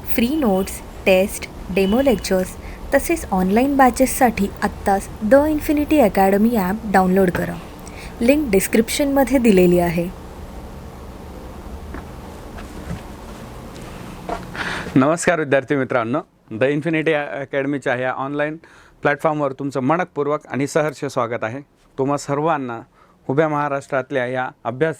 Free notes, test, demo lectures तसेच online बॅचेससाठी आत्ताच the infinity academy app download करा. लिंक डिस्क्रिप्शनमध्ये दिलेली आहे. नमस्कार विद्यार्थी मित्रांनो, द इन्फिनिटी अकॅडमीच्या ह्या ऑनलाईन प्लॅटफॉर्मवर तुमचं मनपूर्वक आणि सहर्ष स्वागत आहे. तुम्हा सर्वांना उभ्या महाराष्ट्रातल्या या अभ्यास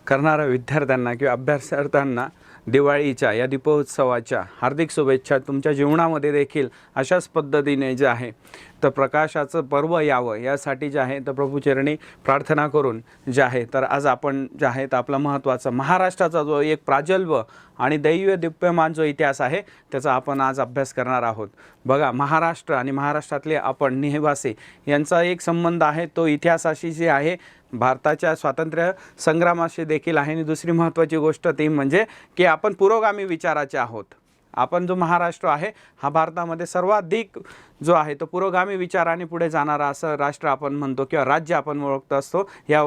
करणाऱ्या विद्यार्थ्यांना किंवा अभ्यासार्थ्यांना दिवाळीच्या या दीपोत्सवाच्या हार्दिक शुभेच्छा. तुमच्या जीवनामध्ये देखील अशाच पद्धतीने जे आहे तर प्रकाशाचं पर्व यावं यासाठी जे आहे तर प्रभूचरणी प्रार्थना करून जे आहे तर आज आपण जे आहे तर आपला महत्त्वाचा महाराष्ट्राचा जो एक प्राजल्व आणि दैव दिप्यमान जो इतिहास आहे त्याचा आपण आज अभ्यास करणार आहोत. बघा, महाराष्ट्र आणि महाराष्ट्रातले आपण निवासी यांचा एक संबंध आहे तो इतिहासाशी जे आहे भारताच्या स्वातंत्र्य संग्रामाशी देखील आहे. आणि दुसरी महत्त्वाची गोष्ट ती म्हणजे की आपण पुरोगामी विचाराचे आहोत. आपण जो महाराष्ट्र आहे हा भारतामध्ये सर्वाधिक जो आहे तो पुरोगामी विचाराने पुढे जाणारा असं राष्ट्र आपण म्हणतो किंवा राज्य आपण ओळखत असतो. या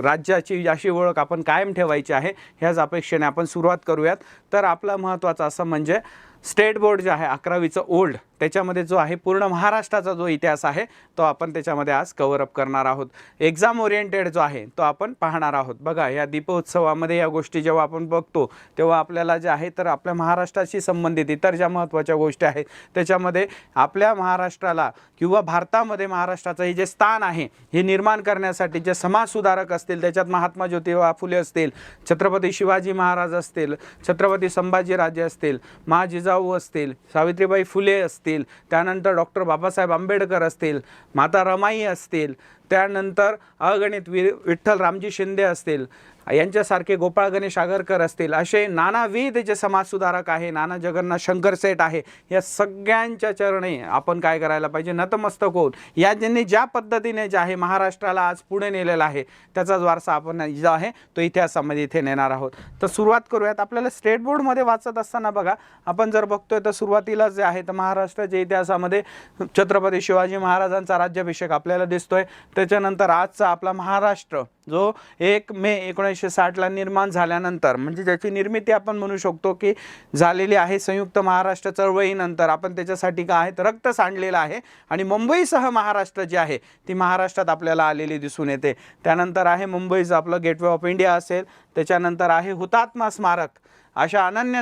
राज्याची अशी ओळख आपण कायम ठेवायची आहे ह्याच अपेक्षेने आपण सुरुवात करूयात. तर आपला महत्त्वाचं असं म्हणजे स्टेट बोर्ड जे आहे 11वीचं ओल्ड त्याच्यामध्ये जो आहे पूर्ण महाराष्ट्राचा जो इतिहास आहे तो आपण त्याच्यामध्ये आज कव्हर अप करणार आहोत. एक्झाम ओरिएंटेड जो आहे तो आपण पाहणार आहोत. बघा, या दीपोत्सवामध्ये या गोष्टी जेव्हा आपण बघतो तेव्हा आपल्याला जे आहे तर आपल्या महाराष्ट्राशी संबंधित इतर ज्या महत्त्वाच्या गोष्टी आहेत त्याच्यामध्ये आपल्या महाराष्ट्राला किंवा भारतामध्ये महाराष्ट्राचं हे जे स्थान आहे हे निर्माण करण्यासाठी जे समाजसुधारक असतील त्याच्यात महात्मा ज्योतिबा फुले असतील, छत्रपती शिवाजी महाराज असतील, छत्रपती संभाजीराजे असतील, मा जिजाऊ असतील, सावित्रीबाई फुले असतील, त्यानंतर डॉक्टर बाबासाहेब आंबेडकर असतील, माता रमाई असतील, त्यानंतर अगणित विठ्ठल रामजी शिंदे असतील, यांच्यासारखे गोपाळ गणेश आगरकर असतील, असे नानाविध जे समाजसुधारक आहे, नाना जगन्नाथ शंकर सेठ आहे, या सगळ्यांच्या चरणी आपण काय करायला पाहिजे, नतमस्तक होऊन या ज्यांनी ज्या पद्धतीने जे आहे महाराष्ट्राला आज पुढे नेलेला आहे त्याचाच वारसा आपण जो आहे तो इतिहासामध्ये इथे नेणार आहोत. तर सुरुवात करूयात. आपल्याला स्टेट बोर्डमध्ये वाचत असताना बघा आपण जर बघतोय तर सुरुवातीला जे आहे तर महाराष्ट्राच्या इतिहासामध्ये छत्रपती शिवाजी महाराजांचा राज्याभिषेक आपल्याला दिसतोय. त्याच्यानंतर आजचा आपला महाराष्ट्र जो 1 मे 1960ला निर्माण झाल्यानंतर म्हणजे ज्याची निर्मिती आपण म्हणू शकतो की झालेली आहे संयुक्त महाराष्ट्र चळवळीनंतर. आपण त्याच्यासाठी काय आहे तर रक्त सांडलेलं आहे आणि मुंबईसह महाराष्ट्र जे आहे ती महाराष्ट्रात आपल्याला आलेली दिसून येते. त्यानंतर आहे मुंबईचं आपलं गेटवे ऑफ इंडिया असेल, त्याच्यानंतर आहे हुतात्मा स्मारक. अशा अनन्य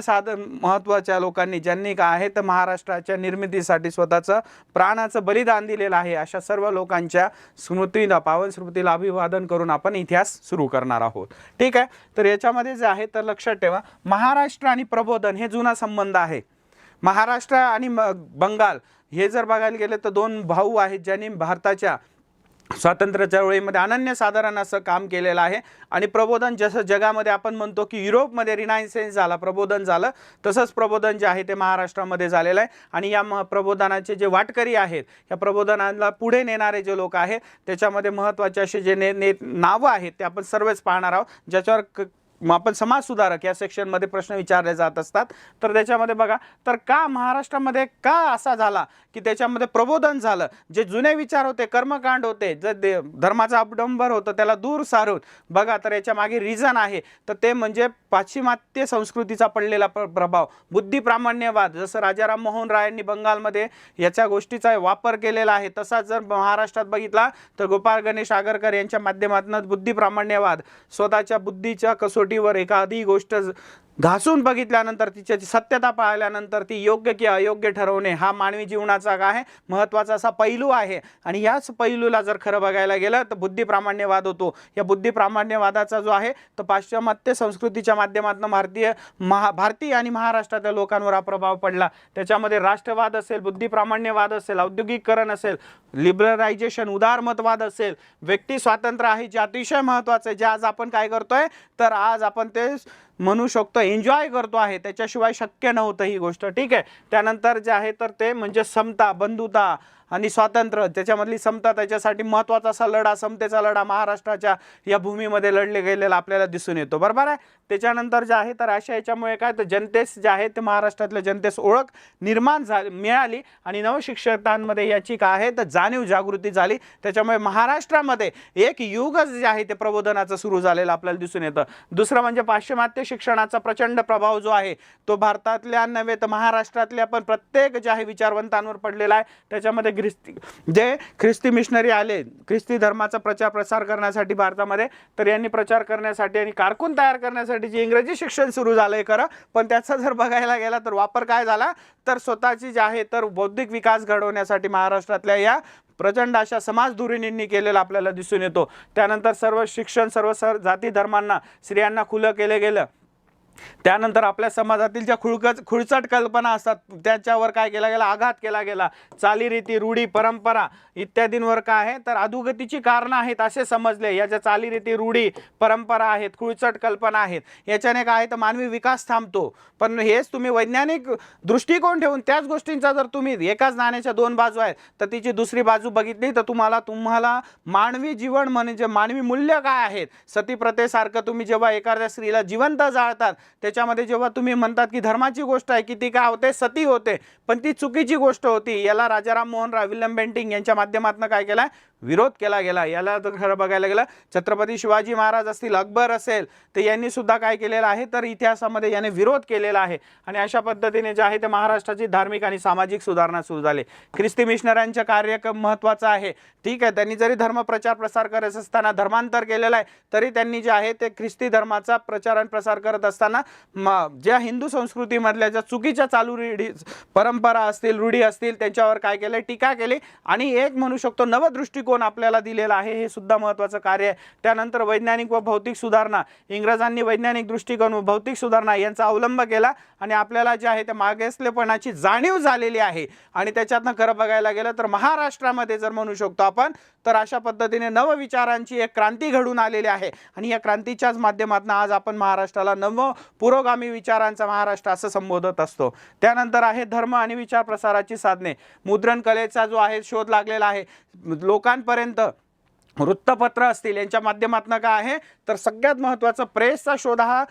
महत्त्वाच्या लोकांनी ज्यांनी काय आहे तर महाराष्ट्राच्या निर्मितीसाठी स्वतःचं प्राणाचं बलिदान दिलेलं आहे अशा सर्व लोकांच्या स्मृतीला पावन स्मृतीला अभिवादन करून आपण इतिहास सुरू करणार आहोत. ठीक आहे. तर याच्यामध्ये जे आहे तर लक्षात ठेवा महाराष्ट्र आणि प्रबोधन हे जुना संबंध आहे. महाराष्ट्र आणि बंगाल हे जर बघायला गेले तर दोन भाऊ आहेत ज्यांनी भारताच्या स्वातंत्र्य चळवळीमध्ये अनन्यसाधारण असं काम केलेलं आहे. आणि प्रबोधन जसं जगामध्ये आपण म्हणतो की युरोपमध्ये रिनायसेन्स झाला, प्रबोधन झालं, तसंच प्रबोधन जे आहे ते महाराष्ट्रामध्ये झालेलं आहे. आणि या प्रबोधनाचे जे वाटकरी आहेत, या प्रबोधनाला पुढे नेणारे जे लोक आहेत त्याच्यामध्ये महत्त्वाचे असे जे नावं आहेत ते आपण सर्वच पाहणार आहोत, ज्याच्यावर आपण समाजसुधारक या सेक्शनमध्ये प्रश्न विचारले जात असतात. तर त्याच्यामध्ये बघा तर का महाराष्ट्रामध्ये का असा झाला की त्याच्यामध्ये प्रबोधन झालं, जे जुने विचार होते, कर्मकांड होते, जे धर्माचा अवडंबर होतं त्याला दूर सारून बघा तर याच्या मागे रिझन आहे तर ते म्हणजे पाश्चिमात्य संस्कृतीचा पडलेला प्रभाव, बुद्धिप्रामाण्यवाद. जसं राजा राममोहन रायांनी बंगालमध्ये याच्या गोष्टीचा वापर केलेला आहे तसाच जर महाराष्ट्रात बघितला तर गोपाळ गणेश आगरकर यांच्या माध्यमातून बुद्धिप्रामाण्यवाद, स्वतःच्या बुद्धीच्या कसोटीवर एखादी गोष्ट घासून बघितल्यानंतर तिच्याची सत्यता पाहिल्यानंतर ती योग्य की अयोग्य ठरवणे हा मानवी जीवनाचा काय आहे महत्त्वाचा असा पैलू आहे. आणि याच पैलूला जर खरं बघायला गेलं तर बुद्धिप्रामाण्यवाद होतो. या बुद्धिप्रामाण्यवादाचा जो आहे तो पाश्चिमात्य संस्कृतीच्या माध्यमातून भारतीय आणि महाराष्ट्रातल्या लोकांवर हा प्रभाव पडला. त्याच्यामध्ये राष्ट्रवाद असेल, बुद्धिप्रामाण्यवाद असेल, औद्योगिकरण असेल, लिबरलायझेशन उदारमतवाद असेल, व्यक्ती स्वातंत्र्य आहे जे अतिशय महत्त्वाचं आहे, जे आज आपण काय करतोय तर आज आपण ते म्हणू शकतो एन्जॉय करतो आहे, त्याच्याशिवाय शक्य नव्हतं ही गोष्ट. ठीक आहे. त्यानंतर जे आहे तर ते म्हणजे समता, बंधुता आणि स्वातंत्र्य, त्याच्यामधली समता, त्याच्यासाठी महत्त्वाचा असा लढा, समतेचा लढा महाराष्ट्राच्या या भूमीमध्ये लढले गेलेला आपल्याला दिसून येतो. बरोबर आहे. त्याच्यानंतर जे आहे तर अशा याच्यामुळे काय तर जनतेस जे आहे ते महाराष्ट्रातल्या जनतेस ओळख निर्माण मिळाली आणि नवशिक्षकांमध्ये याची काय आहे तर जाणीव जागृती झाली. त्याच्यामुळे महाराष्ट्रामध्ये एक युग जे आहे ते प्रबोधनाचं सुरू झालेलं आपल्याला दिसून येतं. दुसरं म्हणजे पाश्चिमात्य शिक्षणाचा प्रचंड प्रभाव जो आहे तो भारतातल्या नव्हे तर महाराष्ट्रातल्या पण प्रत्येक जे आहे विचारवंतांवर पडलेला आहे. त्याच्यामध्ये ख्रिस्ती मिशनरी आले ख्रिस्ती धर्माचा प्रचार प्रसार करण्यासाठी भारतामध्ये, तर यांनी प्रचार करण्यासाठी आणि कारकून तयार करण्यासाठी जे इंग्रजी शिक्षण सुरू झालंय खरं, पण त्याचा जर बघायला गेला तर वापर काय झाला तर स्वतःची जे आहे तर बौद्धिक विकास घडवण्यासाठी महाराष्ट्रातल्या या प्रचंड अशा समाजधुरीणींनी केलेला आपल्याला दिसून येतो. त्यानंतर सर्व शिक्षण सर्व जाती धर्मांना स्त्रियांना खुलं केलं गेलं. त्यानंतर आपल्या समाजातील ज्या खुळचट कल्पना असतात त्याच्यावर काय केला गेला, आघात केला गेला. चालीरीती, रूढी, परंपरा इत्यादींवर काय आहे तर अधोगतीची कारणं आहेत असे समजले. या ज्या चालीरीती, रूढी, परंपरा आहेत, खुळचट कल्पना आहेत, याच्याने काय आहे तर मानवी विकास थांबतो. पण हेच तुम्ही वैज्ञानिक दृष्टिकोन ठेवून त्याच गोष्टींचा जर तुम्ही एकाच नाण्याच्या दोन बाजू आहेत तर तिची दुसरी बाजू बघितली तर तुम्हाला मानवी जीवन म्हणजे मानवी मूल्य काय आहेत. सतीप्रथेसारखं तुम्ही जेव्हा एखाद्या स्त्रीला जिवंत जाळतात त्याच्यामध्ये जेव्हा तुम्ही म्हणतात की धर्माची गोष्ट आहे की ती काय होते सती होते, पण ती चुकीची गोष्ट होती. याला राजाराम मोहन राय, विल्यम बेंटिंक यांच्या माध्यमातून काय केलाय विरोध केला गेला. याला जर खरं बघायला गेलं छत्रपती शिवाजी महाराज असतील, अकबर असेल, तर यांनी सुद्धा काय केलेलं आहे तर इतिहासामध्ये याने विरोध केलेला आहे. आणि अशा पद्धतीने जे आहे ते महाराष्ट्राची धार्मिक आणि सामाजिक सुधारणा सुरू झाली. ख्रिस्ती मिशनऱ्यांचे कार्य महत्त्वाचं आहे. ठीक आहे, त्यांनी जरी धर्म प्रचार प्रसार करत असताना धर्मांतर केलेलं आहे तरी त्यांनी जे आहे ते ख्रिस्ती धर्माचा प्रचार आणि प्रसार करत असताना ज्या हिंदू संस्कृतीमधल्या ज्या चुकीच्या चालू परंपरा असतील, रूढी असतील, त्यांच्यावर काय केलं टीका केली आणि एक म्हणू शकतो नवदृष्टिकोन आपल्याला दिलेला आहे. हे सुद्धा महत्त्वाचं कार्य आहे. त्यानंतर वैज्ञानिक व भौतिक सुधारणा, इंग्रजांनी वैज्ञानिक दृष्टिकोन व भौतिक सुधारणा यांचा अवलंब केला आणि आपल्याला जे आहे ते मागासलेपणाची जाणीव झालेली आहे. आणि त्याच्यातनं खरं बघायला गेलं तर महाराष्ट्रामध्ये जर म्हणू शकतो आपण तर अशा पद्धतीने नवविचारांची एक क्रांती घडून आलेली आहे. आणि या क्रांतीच्याच माध्यमातून आज आपण महाराष्ट्राला नव पुरोगामी विचारांचा महाराष्ट्र असं संबोधत असतो. त्यानंतर आहे धर्म आणि विचार प्रसाराची साधने. मुद्रण कलेचा जो आहे शोध लागलेला आहे. लोकांपर्यंत वृत्तपत्र असतील यांच्या माध्यमातून काय आहे तर सगळ्यात महत्त्वाचा प्रेसचा शोध हा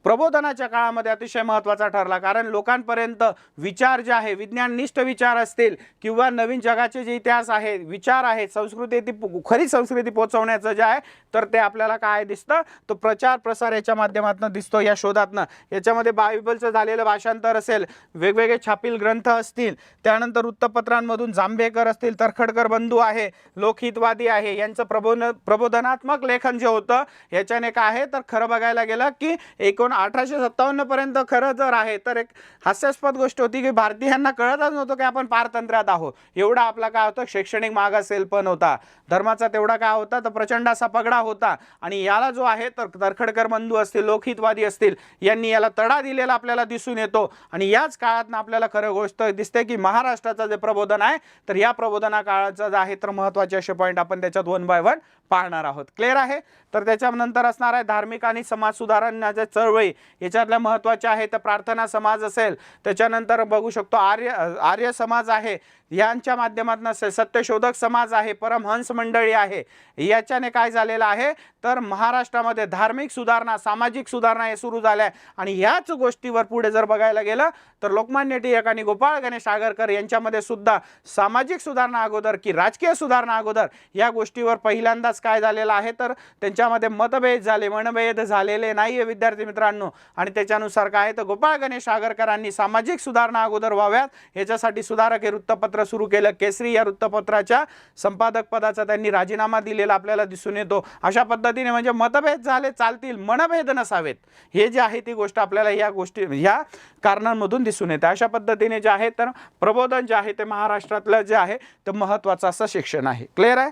प्रबोधनाच्या काळामध्ये अतिशय महत्त्वाचा ठरला. कारण लोकांपर्यंत विचार जे आहे विज्ञाननिष्ठ विचार असतील किंवा नवीन जगाचे जे इतिहास आहे विचार आहेत संस्कृती ती खरी संस्कृती पोहोचवण्याचं जे आहे तर ते आपल्याला काय दिसतं तो प्रचार प्रसार याच्या माध्यमातून दिसतो. या शोधातनं याच्यामध्ये बायबलचं झालेलं भाषांतर असेल, वेगवेगळे छापील ग्रंथ असतील, त्यानंतर वृत्तपत्रांमधून जांभेकर असतील, तरखडकर बंधू आहे, लोकहितवादी आहे, यांचं प्रबोधनात्मक लेखन जे होतं याच्याने काय आहे तर खरं बघायला गेलं की 1857 पर्यंत खरं जर आहे तर एक हास्यास्पद गोष्ट होती की भारतीयांना कळतच नव्हतं की आपण पारतंत्र्यात आहोत. एवढा आपला काय होतं शैक्षणिक मागासेल पण होता, धर्माचा तेवढा काय होता तर प्रचंड असा पगडा होता. आणि याला जो आहे तर तरखडकर बंधू असतील, लोकहितवादी असतील, यांनी याला तडा दिलेला आपल्याला दिसून येतो. आणि याच काळात आपल्याला खरं गोष्ट दिसते की महाराष्ट्राचं जे प्रबोधन आहे तर या प्रबोधना काळाचं जे आहे तर महत्त्वाचे असे पॉईंट आपण त्याच्यात 1 बाय 1 पाहणार आहोत. क्लिअर आहे. तर त्याच्यानंतर असणार आहे धार्मिक आणि समाज सुधारणाच्या चळवळी. याच्यातल्या महत्त्वाच्या आहे तर प्रार्थना समाज असेल, त्याच्यानंतर बघू शकतो आर्य समाज आहे, यांच्या माध्यमातून सत्यशोधक समाज आहे, परमहंस मंडळी आहे. याच्याने काय झालेलं आहे तर महाराष्ट्रामध्ये धार्मिक सुधारणा, सामाजिक सुधारणा हे सुरू झाल्या. आणि ह्याच गोष्टीवर पुढे जर बघायला गेलं तर लोकमान्य टिळक आणि गोपाळ गणेश आगरकर यांच्यामध्ये सुद्धा सामाजिक सुधारणा अगोदर की राजकीय सुधारणा अगोदर या गोष्टीवर पहिल्यांदाच काय झालेलं आहे तर त्यांच्यामध्ये मनभेद झालेले नाही विद्यार्थी मित्रांनो. आणि त्याच्यानुसार काय आहे तर गोपाळ गणेश आगरकरांनी सामाजिक सुधारणा अगोदर व्हाव्यात याच्यासाठी सुधारक हे वृत्तपत्र सुरू केलं. केसरी या वृत्तपत्राच्या संपादक पदाचा त्यांनी राजीनामा दिलेला आपल्याला दिसून येतो. अशा पद्धतीने म्हणजे मतभेद झाले चालतील, मनभेद नसावेत, हे जे आहे ती गोष्ट आपल्याला ह्या कारणांमधून दिसून येते. अशा पद्धतीने जे आहे तर प्रबोधन जे आहे ते महाराष्ट्रातलं जे आहे ते महत्त्वाचं असं शिक्षण आहे. क्लिअर आहे.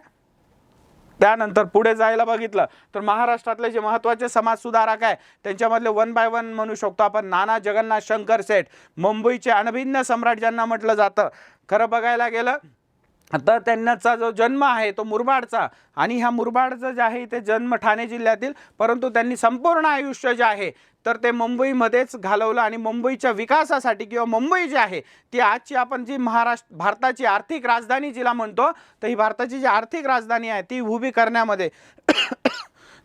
त्यानंतर पुढे जायला बघितलं तर महाराष्ट्रातले जे महत्त्वाचे समाज सुधारक आहे त्यांच्यामधले 1 बाय 1 म्हणू शकतो आपण. नाना जगन्नाथ शंकर सेठ, मुंबईचे अनभिज्ञ सम्राट ज्यांना म्हटलं जातं. खरं बघायला गेलं आता त्यांचा जो जन्म आहे तो मुरबाडचा, आणि ह्या मुरबाडचं जे आहे ते जन्म ठाणे जिल्ह्यातील, परंतु त्यांनी संपूर्ण आयुष्य जे आहे तर ते मुंबईमध्येच घालवलं. आणि मुंबईच्या विकासासाठी किंवा मुंबई जी आहे ती आजची आपण जी भारताची आर्थिक राजधानी जिला म्हणतो, तर ही भारताची जी आर्थिक राजधानी आहे ती उभी करण्यामध्ये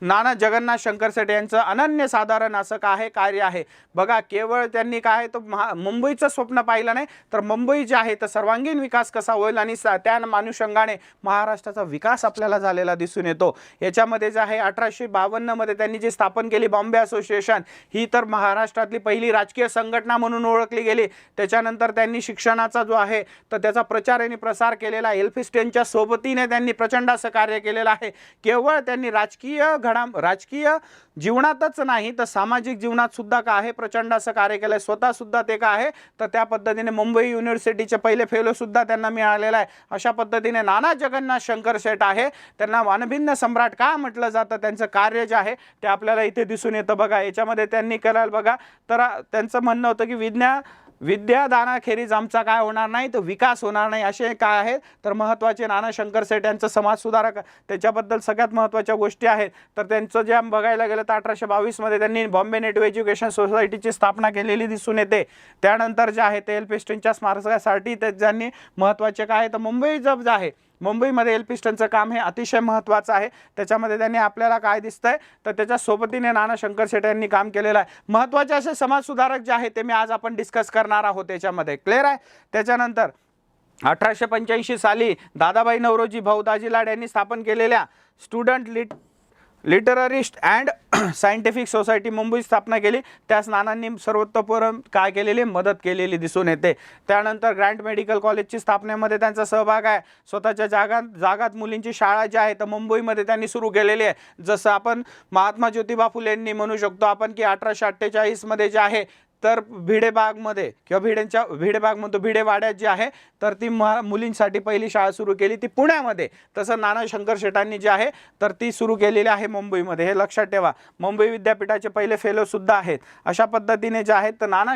नाना जगन्नाथ शंकरशेठ यांचं अनन्यसाधारण असं काय कार्य आहे. बघा, केवळ त्यांनी काय तो मुंबईचं स्वप्न पाहिलं नाही, तर मुंबई जे आहे तर सर्वांगीण विकास कसा होईल आणि त्या अनुषंगाने महाराष्ट्राचा विकास आपल्याला झालेला दिसून येतो. याच्यामध्ये जे आहे 1852 मध्ये त्यांनी जी स्थापन केली बॉम्बे असोसिएशन, ही तर महाराष्ट्रातली पहिली राजकीय संघटना म्हणून ओळखली गेली. त्याच्यानंतर त्यांनी शिक्षणाचा जो आहे तर त्याचा प्रचार आणि प्रसार केलेला. एल्फिस्टनच्या सोबतीने त्यांनी प्रचंड असं कार्य केलेलं आहे. केवळ त्यांनी राजकीय जीवनातच नाही तर सामाजिक जीवनात सुद्धा काय आहे प्रचंड असं कार्य केलं. स्वतः सुद्धा ते काय आहे तर त्या पद्धतीने मुंबई युनिव्हर्सिटीचे पहिले फेलो सुद्धा त्यांना मिळालेला आहे. अशा पद्धतीने नाना जगन्नाथ शंकरशेठ आहे, त्यांना वानभिन्न सम्राट का म्हटलं जातं, त्यांचं कार्य जे आहे ते आपल्याला इथे दिसून येतं. बघा, याच्यामध्ये त्यांनी केलं बघा, तर त्यांचं म्हणणं होतं की विद्यादानाखेरीज आमचा काय होणार नाही तर विकास होणार नाही. असे काय आहेत तर महत्त्वाचे नाना शंकरशेठ यांचं समाजसुधारक, त्याच्याबद्दल सगळ्यात महत्त्वाच्या गोष्टी आहेत. तर त्यांचं जे बघायला गेलं तर 1822 मध्ये त्यांनी बॉम्बे नेटिव्ह एज्युकेशन सोसायटीची स्थापना केलेली दिसून येते. त्यानंतर जे आहे ते एल्फिस्टनच्या स्मारकासाठी त्यांनी महत्त्वाचे काय तर मुंबई जब जे आहे मुंबईमध्ये एल्फिस्टनचं काम हे अतिशय महत्त्वाचं आहे. त्याच्यामध्ये त्यांनी आपल्याला काय दिसतंय तर त्याच्या सोबतीने नाना शंकरशेठ यांनी काम केलेलं आहे. महत्त्वाचे असे समाजसुधारक जे आहे ते मी आज आपण डिस्कस करणार आहोत त्याच्यामध्ये. क्लिअर आहे. त्याच्यानंतर 1885 साली दादाभाई नौरोजी भाऊ दाजी लाड यांनी स्थापन केलेल्या student literary and scientific society Mumbai स्थापना केली. त्यास नानांनी सर्वतोपरी काय केलेली मदत केलेली दिसून येते. त्यानंतर ग्रँट मेडिकल कॉलेजची स्थापनेमध्ये त्यांचा सहभाग आहे. स्वतःच्या जागात मुलींची शाळा जी आहे तर मुंबईमध्ये त्यांनी सुरू केलेली आहे. जसं आपण महात्मा ज्योतिबा फुलेंनी म्हणू शकतो आपण की 1848 मध्ये जे आहे तर भिडेबागमध्ये किंवा भिडेबाग म्हणतो भिडेवाड्यात जी आहे तर ती मुलींसाठी पहिली शाळा सुरू केली ती पुण्यामध्ये. तसं नाना शंकरशेठांनी जी आहे तर ती सुरू केलेली आहे मुंबईमध्ये. हे लक्षात ठेवा. मुंबई विद्यापीठाचे पहिले फेलो सुद्धा आहेत. अशा पद्धतीने जे आहेत तर नाना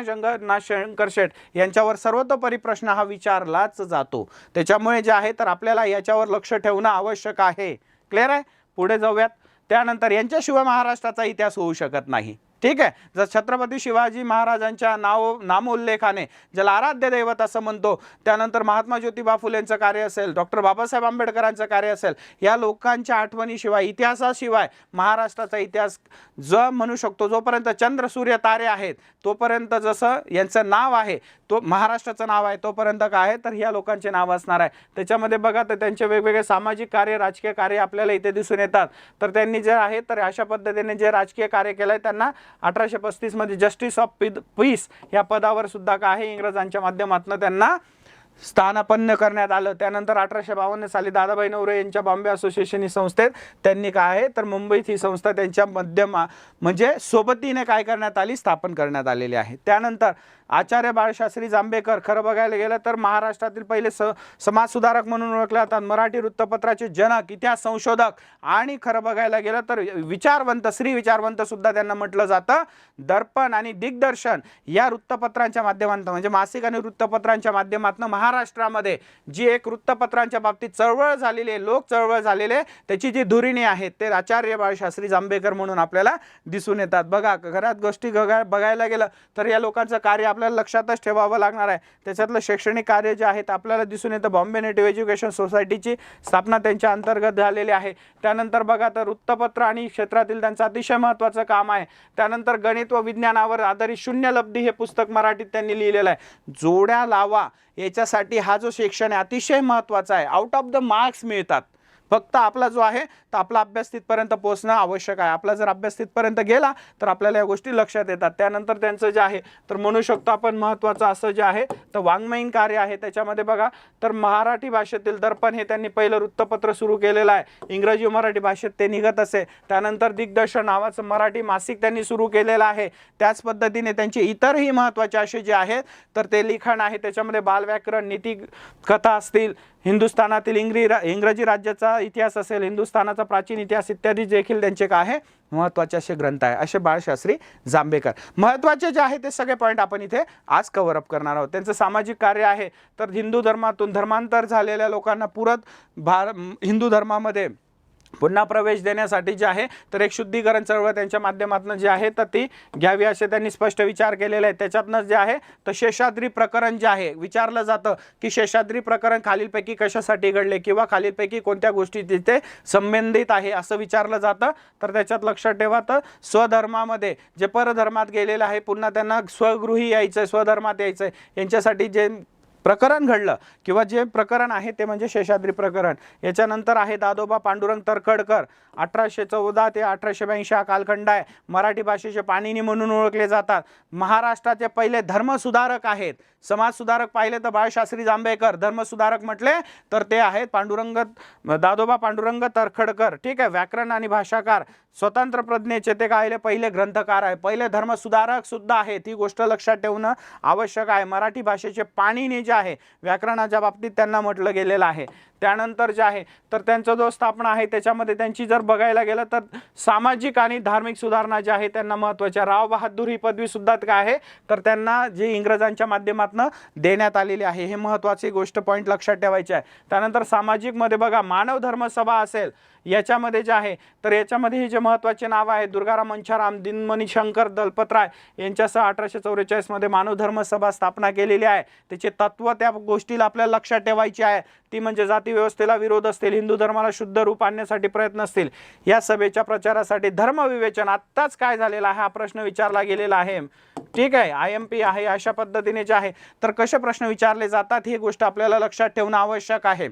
शंकरशेठ यांच्यावर सर्वतोपरी प्रश्न हा विचारलाच जातो. त्याच्यामुळे जे आहे तर आपल्याला याच्यावर लक्ष ठेवणं आवश्यक आहे. क्लिअर आहे. पुढे जाऊयात. त्यानंतर यांच्याशिवाय महाराष्ट्राचा इतिहास होऊ शकत नाही. ठीक आहे. जर छत्रपती शिवाजी महाराजांच्या नामोल्लेखाने ज्याला आराध्य दैवत असं म्हणतो, त्यानंतर महात्मा ज्योतिबा फुलेंचं कार्य असेल, डॉक्टर बाबासाहेब आंबेडकरांचं कार्य असेल, या लोकांच्या आठवणीशिवाय इतिहासाशिवाय महाराष्ट्राचा इतिहास जो म्हणू शकतो जोपर्यंत चंद्र सूर्य तारे आहेत तोपर्यंत जसं यांचं नाव आहे तो महाराष्ट्राचं नाव आहे तोपर्यंत काय आहे तर ह्या लोकांचे नाव असणार आहे. त्याच्यामध्ये बघा तर त्यांचे वेगवेगळे सामाजिक कार्य राजकीय कार्य आपल्याला इथे दिसून येतात. तर त्यांनी जे आहे तर अशा पद्धतीने जे राजकीय कार्य केलं आहे त्यांना 1835 मध्ये जस्टिस ऑफ पीस या पदावर सुद्धा काय आहे इंग्रजांच्या माध्यमातून त्यांना स्थानापन्न करण्यात आलं. त्यानंतर 1852 साली दादाभाई नवरे यांच्या बॉम्बे असोसिएशन ही संस्थेत त्यांनी काय आहे तर मुंबईत ही संस्था त्यांच्या म्हणजे सोबतीने काय करण्यात आली स्थापन करण्यात आलेली आहे. त्यानंतर आचार्य बाळशास्त्री जांभेकर खरं बघायला गेलं तर महाराष्ट्रातील पहिले समाजसुधारक म्हणून ओळखले जातात. मराठी वृत्तपत्राचे जनक, इतिहास संशोधक आणि खरं बघायला गेलं तर श्री विचारवंत सुद्धा त्यांना म्हटलं जातं. दर्पण आणि दिग्दर्शन या वृत्तपत्रांच्या माध्यमातून म्हणजे मासिक आणि वृत्तपत्रांच्या माध्यमातून महाराष्ट्रामध्ये जी एक वृत्तपत्रांच्या बाबतीत चळवळ झालेली आहे, लोक चळवळ झालेली आहे, त्याची जी धुरिणी आहेत ते आचार्य बाळशास्त्री जांभेकर म्हणून आपल्याला दिसून येतात. बघा, घरात गोष्टी बघायला गेलं तर या लोकांचं कार्य आपल्याला लक्षातच ठेवावं लागणार आहे. त्याच्यातलं शैक्षणिक कार्य जे आहे आपल्याला दिसून येतं. बॉम्बे नेटिव्ह एज्युकेशन सोसायटीची स्थापना त्यांच्या अंतर्गत झालेली आहे. त्यानंतर बघा तर वृत्तपत्र आणि क्षेत्रातील त्यांचं अतिशय महत्त्वाचं काम आहे. त्यानंतर गणित व विज्ञानावर आधारित शून्य लब्धी हे पुस्तक मराठीत त्यांनी लिहिलेलं आहे. जोड्या लावा याच्यासाठी हा जो सेक्शन आहे अतिशय महत्त्वाचा आहे. आउट ऑफ द मार्क्स मिळतात. फक्त आपला जो आहे तर आपला अभ्यास तिथपर्यंत पोहोचणं आवश्यक आहे. आपला जर अभ्यास तिथपर्यंत गेला तर आपल्याला या गोष्टी लक्षात येतात. त्यानंतर त्यांचं जे आहे तर म्हणू शकतो आपण महत्त्वाचं असं जे आहे तर वाङ्मयीन कार्य आहे. त्याच्यामध्ये बघा तर मराठी भाषेतील दर्पण हे त्यांनी पहिलं वृत्तपत्र सुरू केलेलं आहे. इंग्रजी व मराठी भाषेत ते निघत असे. त्यानंतर दिग्दर्शन नावाचं मराठी मासिक त्यांनी सुरू केलेलं आहे. त्याच पद्धतीने त्यांचे इतरही महत्त्वाचे असे जे आहेत तर ते लिखाण आहे. त्याच्यामध्ये बालव्याकरण, नीती कथा असतील हिंदुस्थानातील इंग्रजी राज्याचा इतिहास असेल, हिंदुस्थानाचा प्राचीन इतिहास इत्यादी देखील त्यांचे काय आहे महत्त्वाचे असे ग्रंथ आहे, असे बाळशास्त्री जांभेकर. महत्त्वाचे जे आहे ते सगळे पॉईंट आपण इथे आज कव्हर अप करणार आहोत. त्यांचं सामाजिक कार्य आहे तर हिंदू धर्मातून धर्मांतर झालेल्या लोकांना हिंदू धर्मामध्ये पुन्हा प्रवेश देण्यासाठी जे आहे तर एक शुद्धीकरण चळवळ त्यांच्या माध्यमातून जे आहे तर ती घ्यावी असे त्यांनी स्पष्ट विचार केलेले आहे. त्याच्यातनं जे आहे तर शेषाद्री प्रकरण जे आहे विचारलं जातं की शेषाद्री प्रकरण खालीलपैकी कशासाठी घडले किंवा खालीलपैकी कोणत्या गोष्टी तिथे संबंधित आहे असं विचारलं जातं. तर त्याच्यात लक्षात ठेवा तर स्वधर्मामध्ये जे परधर्मात गेलेलं आहे पुन्हा त्यांना स्वगृही यायचं, स्वधर्मात यायचं, यांच्यासाठी जे प्रकरण घडलं किंवा जे प्रकरण आहे ते म्हणजे शेषाद्री प्रकरण. याच्यानंतर आहे दादोबा पांडुरंग तरखडकर, 1814 ते 1882 हा कालखंड आहे. मराठी भाषेचे पाणिनी म्हणून ओळखले जातात. महाराष्ट्राचे पहिले धर्मसुधारक आहेत. समाजसुधारक पाहिले तर बाळशास्त्री जांभेकर, धर्मसुधारक म्हटले तर ते आहेत दादोबा पांडुरंग तरखडकर. ठीक आहे. व्याकरण आणि भाषाकार, स्वतंत्र प्रज्ञेचे ते काय पहिले ग्रंथकार आहे, पहिले धर्मसुधारक सुद्धा आहेत. ही गोष्ट लक्षात ठेवणं आवश्यक आहे. मराठी भाषेचे पाणिनी जे आहे व्याकरणाच्या बाबतीत त्यांना म्हटलं गेलेलं आहे. त्यानंतर जे आहे तर त्यांचा जो स्थापना आहे त्याच्यामध्ये त्यांची जर बघायला गेलं तर सामाजिक आणि धार्मिक सुधारणा जे आहे त्यांना महत्त्वाच्या. राव बहादूर ही पदवी सुद्धा काय आहे तर त्यांना जे इंग्रजांच्या माध्यमातून देण्यात आलेली आहे. हे महत्त्वाची गोष्ट पॉईंट लक्षात ठेवायची आहे. त्यानंतर सामाजिक मध्ये बघा मानव धर्म सभा असेल, याच्यामध्ये जे आहे तर याच्यामध्ये हे जे महत्त्वाचे नाव आहे दुर्गाराम मंछाराम, दिनमणी शंकर दलपतराय यांच्यासह 1844 मध्ये मानव धर्म सभा स्थापना केलेली आहे. त्याचे तत्व त्या गोष्टीला आपल्याला लक्षात ठेवायची आहे. ती म्हणजे जाती व्यवस्थेला विरोध असतील, हिंदू धर्माला शुद्ध रूप आणण्यासाठी प्रयत्न असतील. या सभेच्या प्रचारासाठी धर्मविवेचन आत्ताच काय झालेला आहे हा प्रश्न विचारला गेलेला आहे. ठीक आहे. IMP आहे. अशा पद्धतीने जे आहे तर कसे प्रश्न विचारले जातात ही गोष्ट आपल्याला लक्षात ठेवणं आवश्यक आहे.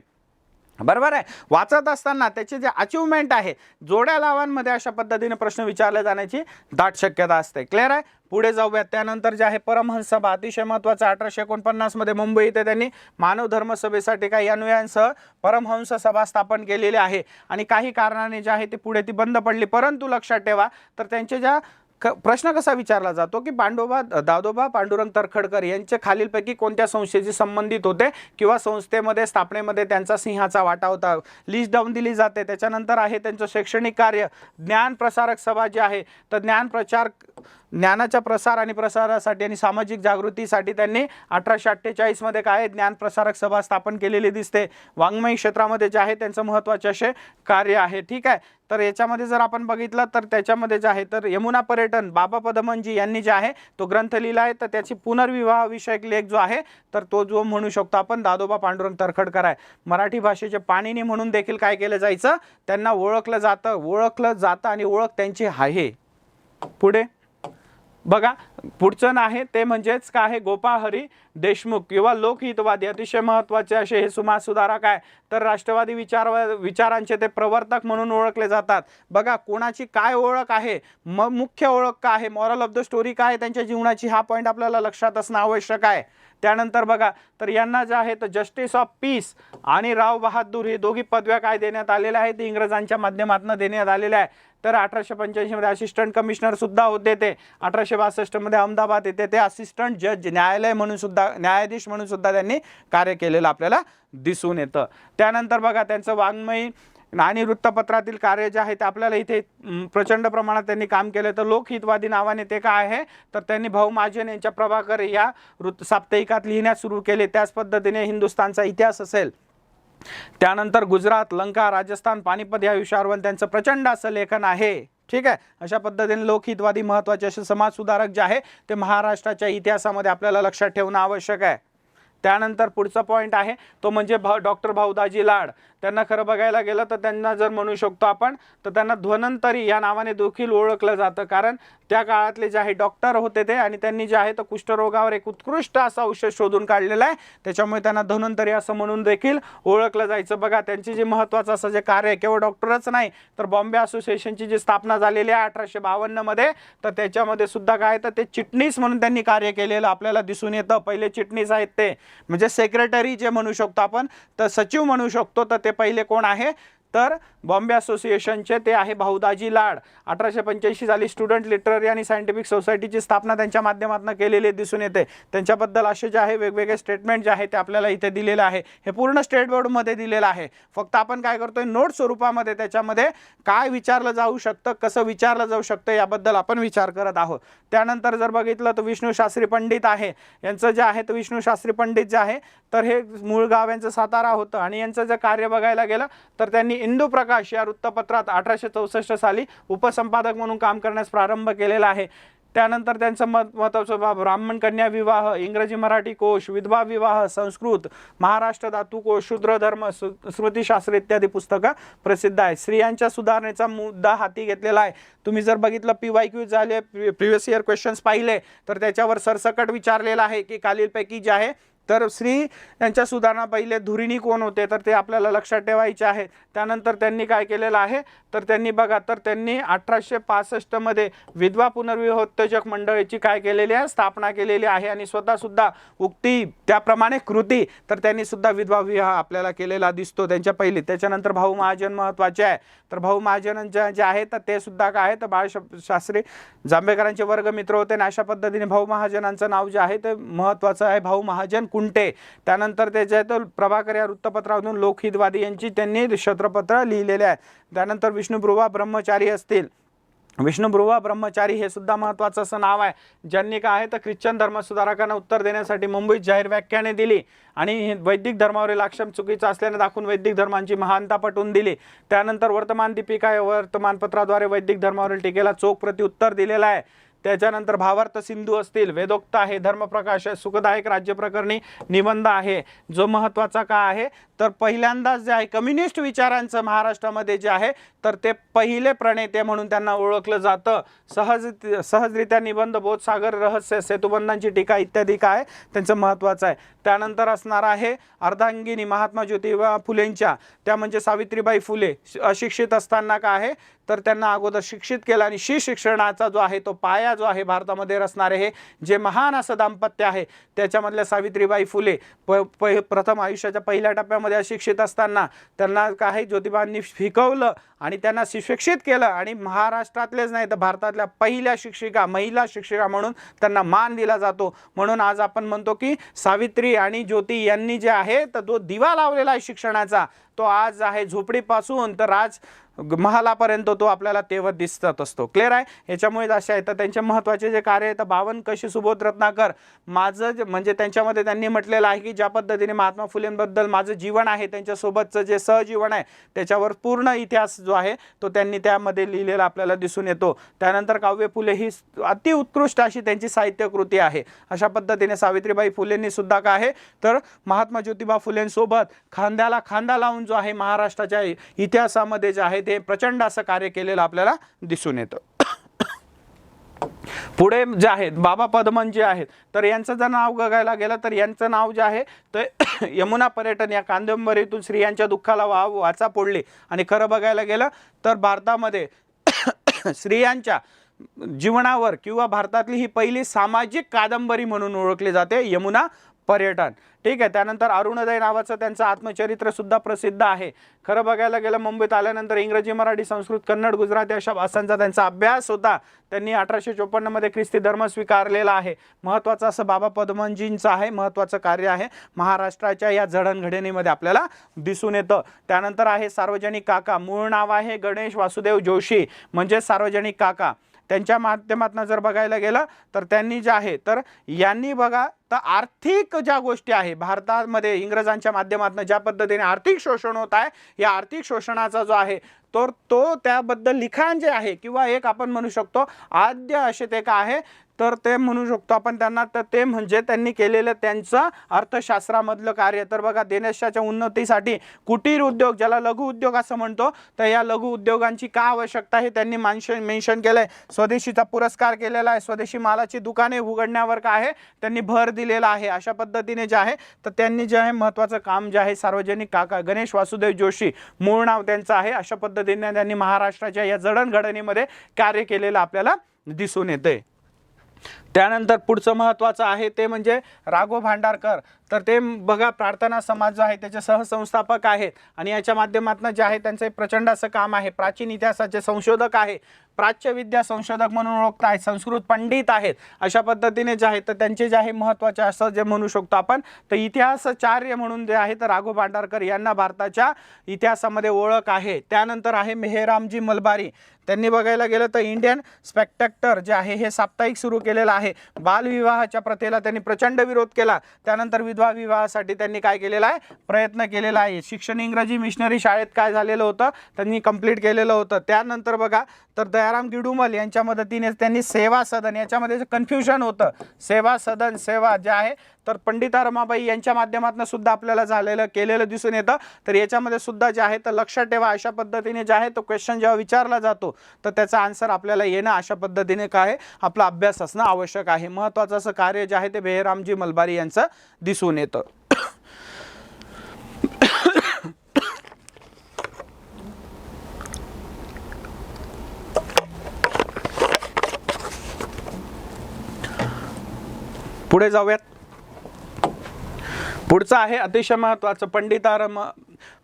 बरोबर आहे. वाचत असताना त्याचे जे अचिव्हमेंट आहे जोड्या लावांमध्ये अशा पद्धतीने प्रश्न विचारले जाण्याची दाट शक्यता असते. क्लिअर आहे. पुढे जाऊयात. त्यानंतर जे आहे परमहंस सभा अतिशय महत्त्वाचा. 1849 मध्ये मुंबई इथे त्यांनी मानव धर्म सभेसाठी काही अन्वयांसह परमहंस सभा स्थापन केलेली आहे आणि काही कारणाने जे आहे ते पुढे ती बंद पडली. परंतु लक्षात ठेवा तर त्यांचे ज्या प्रश्न कसा विचारला जातो की दादोबा पांडुरंग तरखडकर यांचे खालीलपैकी कोणत्या संस्थेशी संबंधित होते किंवा संस्थेमध्ये स्थापनेमध्ये त्यांचा सिंहाचा वाटा होता, लिस्ट डाऊन दिली जाते. त्याच्यानंतर आहे त्यांचं शैक्षणिक कार्य. ज्ञान प्रसारक सभा जी आहे तर ज्ञानाच्या प्रसार आणि प्रसारासाठी आणि सामाजिक जागृतीसाठी त्यांनी 1848 मध्ये काय ज्ञान प्रसारक सभा स्थापन केलेली दिसते. वाङ्मयी क्षेत्रामध्ये जे आहे त्यांचं महत्त्वाचे असे कार्य आहे. ठीक आहे. तर याच्यामध्ये जर आपण बघितलं तर त्याच्यामध्ये जे आहे तर यमुना पर्यटन बाबा पदमनजी यांनी जे आहे तो ग्रंथ लिहिला आहे. तर त्याची पुनर्विवाह विषयक लेख जो आहे तर तो जो म्हणू शकतो आपण दादोबा पांडुरंग तरखडकर आहे. मराठी भाषेचे पाणिनी म्हणून देखील काय केलं जायचं त्यांना ओळखलं जातं आणि ओळख त्यांची आहे. पुढे बघा पुढचं आहे ते म्हणजेच काय आहे गोपाळ हरी देशमुख किंवा लोकहितवादी. अतिशय महत्त्वाचे असे हे समाजसुधारक आहे. तर राष्ट्रवादी विचारांचे ते प्रवर्तक म्हणून ओळखले जातात. बघा कोणाची काय ओळख आहे, मुख्य ओळख काय आहे, मॉरल ऑफ द स्टोरी काय आहे त्यांच्या जीवनाची, हा पॉईंट आपल्याला लक्षात असणं आवश्यक आहे. त्यानंतर बघा तर यांना जे आहे तर जस्टिस ऑफ पीस आणि राव बहादूर ही दोघी पदव्या काय देण्यात आलेल्या आहेत इंग्रजांच्या माध्यमातून देण्यात आलेल्या आहे. तर 1885 मध्ये असिस्टंट कमिशनर सुद्धा होते ते. 1862 मध्ये अहमदाबाद येथे ते असिस्टंट जज न्यायाधीश म्हणून सुद्धा त्यांनी कार्य केलेलं आपल्याला दिसून येतं. त्यानंतर बघा त्यांचं वाङ्मयी आणि वृत्तपत्रातील कार्य जे आहे ते आपल्याला इथे प्रचंड प्रमाणात त्यांनी काम केलं. तर लोकहितवादी नावाने ते काय आहे तर त्यांनी भाऊ महाजन यांच्या प्रभाकर या साप्ताहिकात लिहिण्यास सुरू केले. त्याच पद्धतीने हिंदुस्थानचा इतिहास असेल, त्यानंतर गुजरात, लंका, राजस्थान, पानिपत या विषयावर त्यांचं प्रचंड असं लेखन आहे. ठीक आहे. अशा पद्धतीने लोकहितवादी महत्त्वाचे असे समाजसुधारक जे आहे ते महाराष्ट्राच्या इतिहासामध्ये आपल्याला लक्षात ठेवणं आवश्यक आहे. त्यानंतर पुढचा पॉईंट आहे तो म्हणजे डॉक्टर भाऊदाजी लाड. त्यांना खरं बघायला गेलं तर त्यांना जर म्हणू शकतो आपण तर त्यांना धन्वंतरी या नावाने देखील ओळखलं जातं. कारण त्या काळातले जे आहे डॉक्टर होते ते आणि त्यांनी जे आहे तर कुष्ठरोगावर एक उत्कृष्ट असा औषध शोधून काढलेला आहे. त्याच्यामुळे त्यांना धन्वंतरी असं म्हणून देखील ओळखलं जायचं. बघा त्यांची जे महत्त्वाचं असं जे कार्य आहे केवळ डॉक्टरच नाही तर बॉम्बे असोसिएशनची जी स्थापना झालेली आहे 1852 मध्ये तर त्याच्यामध्ये सुद्धा काय तर ते चिटणीस म्हणून त्यांनी कार्य केलेलं आपल्याला दिसून येतं. पहिले चिटणीस आहेत ते म्हणजे सेक्रेटरी जे म्हणू शकतो आपण तर सचिव म्हणू शकतो. तर ते पहिले कोण आहे तर बॉम्बे असोसिएशनचे ते आहे भाऊदाजी लाड. 1885 साली स्टुडंट लिटररी आणि सायंटिफिक सोसायटीची स्थापना त्यांच्या माध्यमातून केलेली दिसून येते. त्यांच्याबद्दल असे जे आहे वेगवेगळे स्टेटमेंट जे आहे ते आपल्याला इथे दिलेले आहे. हे पूर्ण स्टेट बोर्डमध्ये दिलेलं आहे. फक्त आपण काय करतोय, नोट स्वरूपामध्ये त्याच्यामध्ये काय विचारलं जाऊ शकतं, कसं विचारलं जाऊ शकतं याबद्दल आपण विचार करत आहोत. त्यानंतर जर बघितलं तर विष्णू शास्त्री पंडित आहे, यांचं जे आहे तर विष्णू शास्त्री पंडित जे आहे तर हे मूळ गाव यांचं सातारा होतं आणि यांचं जर कार्य बघायला गेलं तर त्यांनी इंदू प्रकाश या वृत्तपत्रात 1864 साली उपसंपादक म्हणून काम करण्यास प्रारंभ केलेला आहे. त्यानंतर त्यांचं महत्त्वाचं ब्राह्मण कन्या विवाह, इंग्रजी मराठी कोश, विधवा विवाह, संस्कृत, महाराष्ट्र धातू कोश, शूद्र धर्म, स्मृतिशास्त्र इत्यादी पुस्तकं प्रसिद्ध आहेत. स्त्रियांच्या सुधारणेचा मुद्दा हाती घेतलेला आहे. तुम्ही जर बघितलं PYQ झाले, प्रिव्हियस इयर क्वेश्चन्स पाहिले तर त्याच्यावर सरसकट विचारलेलं आहे की खालीलपैकी जे आहे तर स्त्री यांच्या सुधारणा पहिले धुरिणी कोण होते तर ते आपल्याला लक्षात ठेवायचे आहे. त्यानंतर त्यांनी काय केलेलं आहे तर त्यांनी बघा तर त्यांनी 1865 मध्ये विधवा पुनर्विवाहोत्तेजक मंडळाची काय केलेली आहे, स्थापना केलेली आहे आणि स्वतः सुद्धा उक्ती त्याप्रमाणे कृती तर त्यांनी सुद्धा विधवा विवाह आपल्याला केलेला दिसतो त्यांच्या पहिली. त्याच्यानंतर भाऊ महाजन महत्त्वाचे आहे. तर भाऊ महाजन जे आहे तर ते सुद्धा काय आहे तर बाळशास्त्री जांभेकरांचे वर्गमित्र होते आणि अशा पद्धतीने भाऊ महाजनांचं नाव जे आहे ते महत्त्वाचं आहे, भाऊ महाजन कुंटे. त्यानंतर त्याच्या तर प्रभाकर या वृत्तपत्रातून लोकहितवादी यांची त्यांनी शत्रपत्र लिहिलेले आहे. त्यानंतर विष्णुबुवा ब्रह्मचारी असतील, विष्णुबुवा ब्रह्मचारी हे सुद्धा महत्त्वाचं असं नाव आहे, ज्यांनी काय आहे तर ख्रिश्चन धर्मसुधारकांना उत्तर देण्यासाठी मुंबईत जाहीर व्याख्याने दिली आणि वैदिक धर्मावरील आक्षेप चुकीचा असल्याने दाखवून वैदिक धर्मांची महानता पटवून दिली. त्यानंतर वर्तमान दीपिका या वर्तमानपत्राद्वारे वैदिक धर्मावरील टीकेला चोख प्रत्युत्तर दिलेलं आहे. त्याच्यानंतर भावार्थ सिंधू असतील, वेदोक्त आहे, धर्मप्रकाश आहे, सुखदायक राज्य प्रकरणी निबंध आहे. जो महत्त्वाचा काय आहे तर पहिल्यांदाच जे आहे कम्युनिस्ट विचारांचं महाराष्ट्रामध्ये जे आहे तर ते पहिले प्रणेते म्हणून त्यांना ओळखलं जातं. सहजरित्या निबंध, बोधसागर, रहस्य, सेतुबंधांची टीका इत्यादी काय त्यांचं महत्त्वाचं आहे. त्यानंतर असणार आहे अर्धांगिनी महात्मा ज्योतिबा फुलेंच्या, त्या म्हणजे सावित्रीबाई फुले. अशिक्षित असताना काय आहे तर त्यांना अगोदर शिक्षित केलं आणि शिक्षणाचा जो आहे तो पाया जो आहे भारतामध्ये रचणारे हे जे महान असं दाम्पत्य आहे त्याच्यामधल्या सावित्रीबाई फुले प्रथम आयुष्याच्या पहिल्या टप्प्यामध्ये अशिक्षित असताना त्यांना काय ज्योतिबांनी शिकवलं आणि त्यांना सुशिक्षित केलं आणि महाराष्ट्रातलेच नाही तर भारतातल्या पहिल्या शिक्षिका, महिला शिक्षिका म्हणून त्यांना मान दिला जातो. म्हणून आज आपण म्हणतो की सावित्री आणि ज्योती यांनी जे आहे तर जो दिवा लावलेला आहे शिक्षणाचा तो आज आहे झोपडीपासून तर राज महालापर्यंत तो आपल्याला तेव्हा दिसत असतो. क्लिअर आहे. याच्यामुळे असे आहे तर त्यांचे महत्त्वाचे जे कार्य आहे तर बावनकशी सुबोध रत्नाकर माझं म्हणजे त्यांच्यामध्ये त्यांनी म्हटलेलं आहे की ज्या पद्धतीने महात्मा फुलेंबद्दल माझं जीवन आहे त्यांच्यासोबतचं जे सहजीवन आहे त्याच्यावर पूर्ण इतिहास जो आहे तो त्यांनी त्यामध्ये लिहिलेला आपल्याला दिसून येतो. त्यानंतर काव्य फुले ही अति उत्कृष्ट अशी त्यांची साहित्यकृती आहे. अशा पद्धतीने सावित्रीबाई फुलेंनी सुद्धा काय आहे तर महात्मा ज्योतिबा फुलेंसोबत खांद्याला खांदा लावून जो आहे महाराष्ट्राच्या इतिहासामध्ये जे आहे ते प्रचंड असं कार्य केलेलं आपल्याला दिसून येतं. पुढे जे आहेत बाबा पदमन जे आहेत तर यांचं जर नाव बघायला गेलं तर यांचं नाव जे आहे तर यमुना पर्यटन या कादंबरीतून स्त्रियांच्या दुःखाला वाचा फोडली आणि खरं बघायला गेलं तर भारतामध्ये स्त्रियांच्या जीवनावर किंवा भारतातली ही पहिली सामाजिक कादंबरी म्हणून ओळखली जाते यमुना पर्यटन. ठीक आहे. त्यानंतर अरुणोदय नावाचं त्यांचं आत्मचरित्र सुद्धा प्रसिद्ध आहे. खरं बघायला गेलं मुंबईत आल्यानंतर इंग्रजी, मराठी, संस्कृत, कन्नड, गुजराती अशा भाषांचा त्यांचा अभ्यास होता. त्यांनी 1854 मध्ये ख्रिस्ती धर्म स्वीकारलेला आहे. महत्त्वाचं असं बाबा पदमनजींचं आहे महत्त्वाचं कार्य आहे महाराष्ट्राच्या या जडणघडणीमध्ये आपल्याला दिसून येतं. त्यानंतर आहे सार्वजनिक काका, मूळ नाव आहे गणेश वासुदेव जोशी म्हणजे सार्वजनिक काका. त्यांच्या माध्यमातून जर बघायला गेलं तर त्यांनी जे आहे तर यांनी बघा तर आर्थिक ज्या गोष्टी आहे भारतामध्ये इंग्रजांच्या माध्यमातून ज्या पद्धतीने आर्थिक शोषण होत आहे या आर्थिक शोषणाचा जो आहे तर तो त्याबद्दल लिखाण जे आहे किंवा एक आपण म्हणू शकतो आद्य असे ते काय आहे तर ते म्हणू शकतो आपण त्यांना तर ते म्हणजे त्यांनी केलेलं त्यांचं अर्थशास्त्रामधलं कार्य. तर बघा देशाच्या उन्नतीसाठी कुटीर उद्योग ज्याला लघु उद्योग असं म्हणतो तर या लघु उद्योगांची का आवश्यकता आहे त्यांनी मेन्शन केलं आहे. स्वदेशीचा पुरस्कार केलेला आहे. स्वदेशी मालाची दुकाने उघडण्यावर काय आहे त्यांनी भर दिलेला आहे. अशा पद्धतीने जे आहे तर त्यांनी जे आहे महत्त्वाचं काम जे आहे सार्वजनिक काका गणेश वासुदेव जोशी मूळ नाव त्यांचं आहे. अशा पद्धतीने त्यांनी महाराष्ट्राच्या या जडणघडणीमध्ये कार्य केलेलं आपल्याला दिसून येते. त्यानंतर पुढचं महत्त्वाचं आहे ते म्हणजे राघव भांडारकर. तर ते बघा प्रार्थना समाज जो आहे त्याचे सहसंस्थापक आहेत आणि याच्या माध्यमातून जे आहे त्यांचं प्रचंड असं काम आहे. प्राचीन इतिहासाचे संशोधक आहे, प्राच्य विद्या संशोधक म्हणून ओळखता आहेत, संस्कृत पंडित आहेत. अशा पद्धतीने जे आहे तर त्यांचे जे आहे महत्त्वाचे असं जे म्हणू शकतो आपण तर इतिहासाचार्य म्हणून जे आहे तर राघव भांडारकर यांना भारताच्या इतिहासामध्ये ओळख आहे. त्यानंतर आहे मेहरामजी मलबारी. त्यांनी बघायला गेलं तर इंडियन स्पेक्टॅक्टर जे आहे हे साप्ताहिक सुरू केलेलं आहे. बालविवाहाच्या प्रथेला त्यांनी प्रचंड विरोध केला. त्यानंतर विधवा विवाहासाठी त्यांनी काय केलेला आहे, प्रयत्न केलेला आहे. शिक्षण इंग्रजी मिशनरी शाळेत काय झालेलं होतं त्यांनी कंप्लीट केलेलं होतं. त्यानंतर बघा तर दयाराम गिडुमल यांच्या मदतीने त्यांनी सेवा सदन, याच्यामध्ये कन्फ्युजन होतं, सेवा सदन सेवा जे आहे तर पंडिता रमाबाई यांच्या माध्यमातून सुद्धा आपल्याला झालेलं केलेलं दिसून येतं. तर याच्यामध्ये सुद्धा जे आहे तर लक्षात ठेवा अशा पद्धतीने जे आहे तो क्वेश्चन जेव्हा विचारला जातो तर त्याचा आन्सर आपल्याला येणं अशा पद्धतीने काय आपला अभ्यास असणं आवश्यक आहे. महत्त्वाचं असं कार्य जे आहे ते मेहरामजी मलबारी यांचं दिसून येतं. पुढे जाऊयात. पुढचं आहे अतिशय महत्त्वाचं पंडिता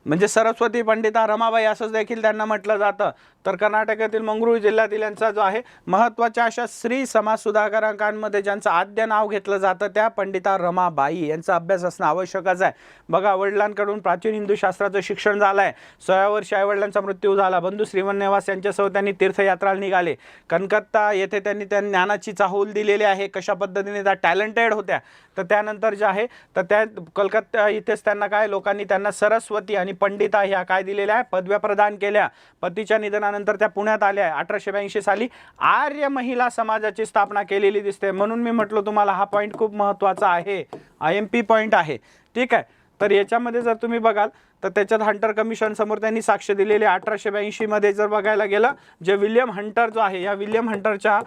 म्हणजे सरस्वती पंडिता रमाबाई असंच देखील त्यांना म्हटलं जातं. तर कर्नाटकातील मंगळूर जिल्ह्यातील यांचा जो आहे महत्त्वाच्या अशा स्त्री समाज सुधारकांमध्ये ज्यांचं आद्य नाव घेतलं जातं त्या पंडिता रमाबाई यांचा अभ्यास असणं आवश्यकच आहे. बघा वडिलांकडून प्राचीन हिंदू शास्त्राचं शिक्षण झालं आहे. 16 वर्षी आईवडिलांचा मृत्यू झाला. बंधू श्रीवन्यवास यांच्यासह त्यांनी तीर्थयात्रा निघाले. कलकत्ता येथे त्यांनी ज्ञानाची चाहूल दिलेली आहे. कशा पद्धतीने त्या टॅलेंटेड होत्या. तर त्यानंतर जे आहे तर त्या कलकत्ता इथेच त्यांना काय लोकांनी त्यांना सरस्वती आणि पंडिता ह्या काय दिलेल्या आहे पदव्या प्रदान केल्या. पतीच्या निधनानंतर त्या पुण्यात आल्या. 1882 साली आर्य महिला समाजाची स्थापना केलेली दिसते. म्हणून मी म्हटलो तुम्हाला हा पॉईंट खूप महत्त्वाचा आहे, IMP पॉईंट आहे. ठीक आहे. तर याच्यामध्ये जर तुम्ही बघाल तर त्याच्यात हंटर कमिशन समोर त्यांनी साक्ष दिलेली. 1882 मध्ये जर बघायला गेलं जे विल्यम हंटर जो आहे या विल्यम हंटरच्या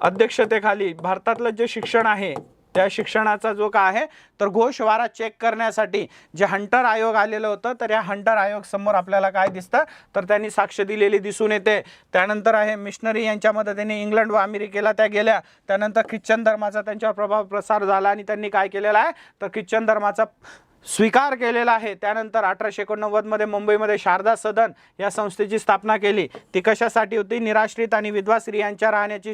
अध्यक्षतेखाली भारतातलं जे शिक्षण आहे त्या शिक्षणाचा जो काय आहे तर गोषवारा चेक करण्यासाठी जे हंटर आयोग आलेलं होतं तर या हंटर आयोग समोर आपल्याला काय दिसतं तर त्यांनी साक्ष दिलेली दिसून येते. त्यानंतर आहे मिशनरी यांच्या मदतीने इंग्लंड व अमेरिकेला त्या गेल्या. त्यानंतर ख्रिश्चन धर्माचा त्यांच्यावर प्रभाव प्रसार झाला आणि त्यांनी काय केलेला आहे तर ख्रिश्चन धर्माचा स्वीकार केलेला आहे. त्यानंतर 1889 मध्ये मुंबईमध्ये शारदा सदन या संस्थेची स्थापना केली. ती कशासाठी होती, निराश्रित आणि विधवा स्त्रियांच्या राहण्याची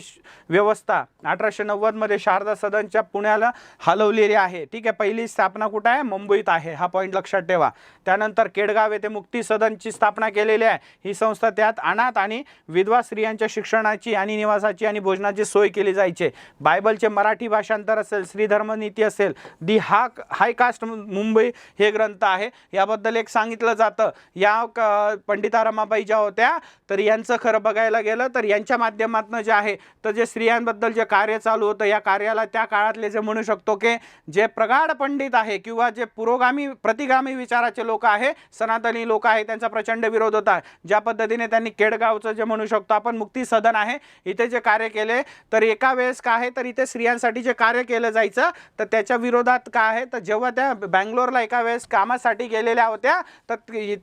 व्यवस्था 1890 मध्ये शारदा सदनच्या पुण्याला हलवलेली आहे. ठीक आहे. पहिली स्थापना कुठे आहे, मुंबईत आहे. हा पॉईंट लक्षात ठेवा. त्यानंतर केडगाव येथे मुक्ती सदनची स्थापना केलेली आहे. ही संस्था त्यात अनाथ आणि विधवा स्त्रियांच्या शिक्षणाची आणि निवासाची आणि भोजनाची सोय केली जायची. बायबलचे मराठी भाषांतर असेल, श्री धर्मनीती असेल, दी हाय कास्ट मुंबई हे ग्रंथ आहे. याबद्दल एक सांगितलं जातं. या पंडिता रमाबाई ज्या होत्या तर यांचं खरं बघायला गेलं तर यांच्या माध्यमातून जे आहे तर जे स्त्रियांबद्दल जे कार्य चालू होतं या कार्याला त्या काळातले जे म्हणू शकतो की जे प्रगाढ पंडित आहे किंवा जे पुरोगामी प्रतिगामी विचाराचे लोक आहे, सनातनी लोक आहे, त्यांचा प्रचंड विरोध होता. ज्या पद्धतीने त्यांनी केडगावचं जे म्हणू शकतो आपण मुक्ती सदन आहे इथे जे कार्य केले तर एका वेळेस काय आहे तर इथे स्त्रियांसाठी जे कार्य केलं जायचं तर त्याच्या विरोधात काय आहे तर जेव्हा त्या बँगलोरला एका वेळेस कामासाठी गेलेल्या होत्या तर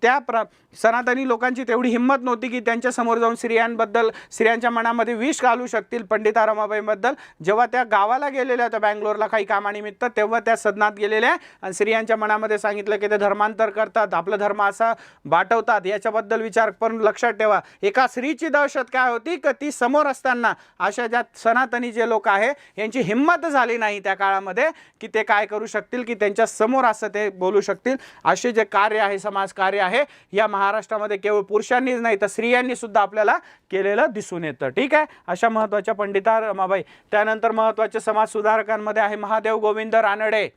त्या सनातनी लोकांची तेवढी हिंमत नव्हती की त्यांच्या समोर जाऊन स्त्रियांच्या मनामध्ये विष घालू शकतील पंडिता रमाबाईबद्दल. जेव्हा त्या गावाला गेलेल्या होत्या बँगलोरला काही कामानिमित्त तेव्हा त्या सदनात गेलेल्या आणि स्त्रियांच्या मनामध्ये सांगितलं की ते धर्मांतर करतात, आपला धर्म असा वाटवतात. याच्याबद्दल विचार करून लक्षात ठेवा. एका स्त्रीची दहशत काय होती की ती समोर असताना अशा ज्या सनातनी जे लोक आहे यांची हिंमत झाली नाही त्या काळामध्ये की ते काय करू शकतील की त्यांच्या समोर असं ते बोलू शकतील. असे जे कार्य आहे समाज कार्य आहे या महाराष्ट्रामध्ये केवळ पुरुषांनीच नाही तर स्त्रियांनी सुद्धा आपल्याला केलेलं दिसून येतं. ठीक आहे. अशा महत्त्वाच्या पंडिता रमाबाई. त्यानंतर महत्त्वाचे समाज सुधारकांमध्ये आहे महादेव गोविंद रानडे.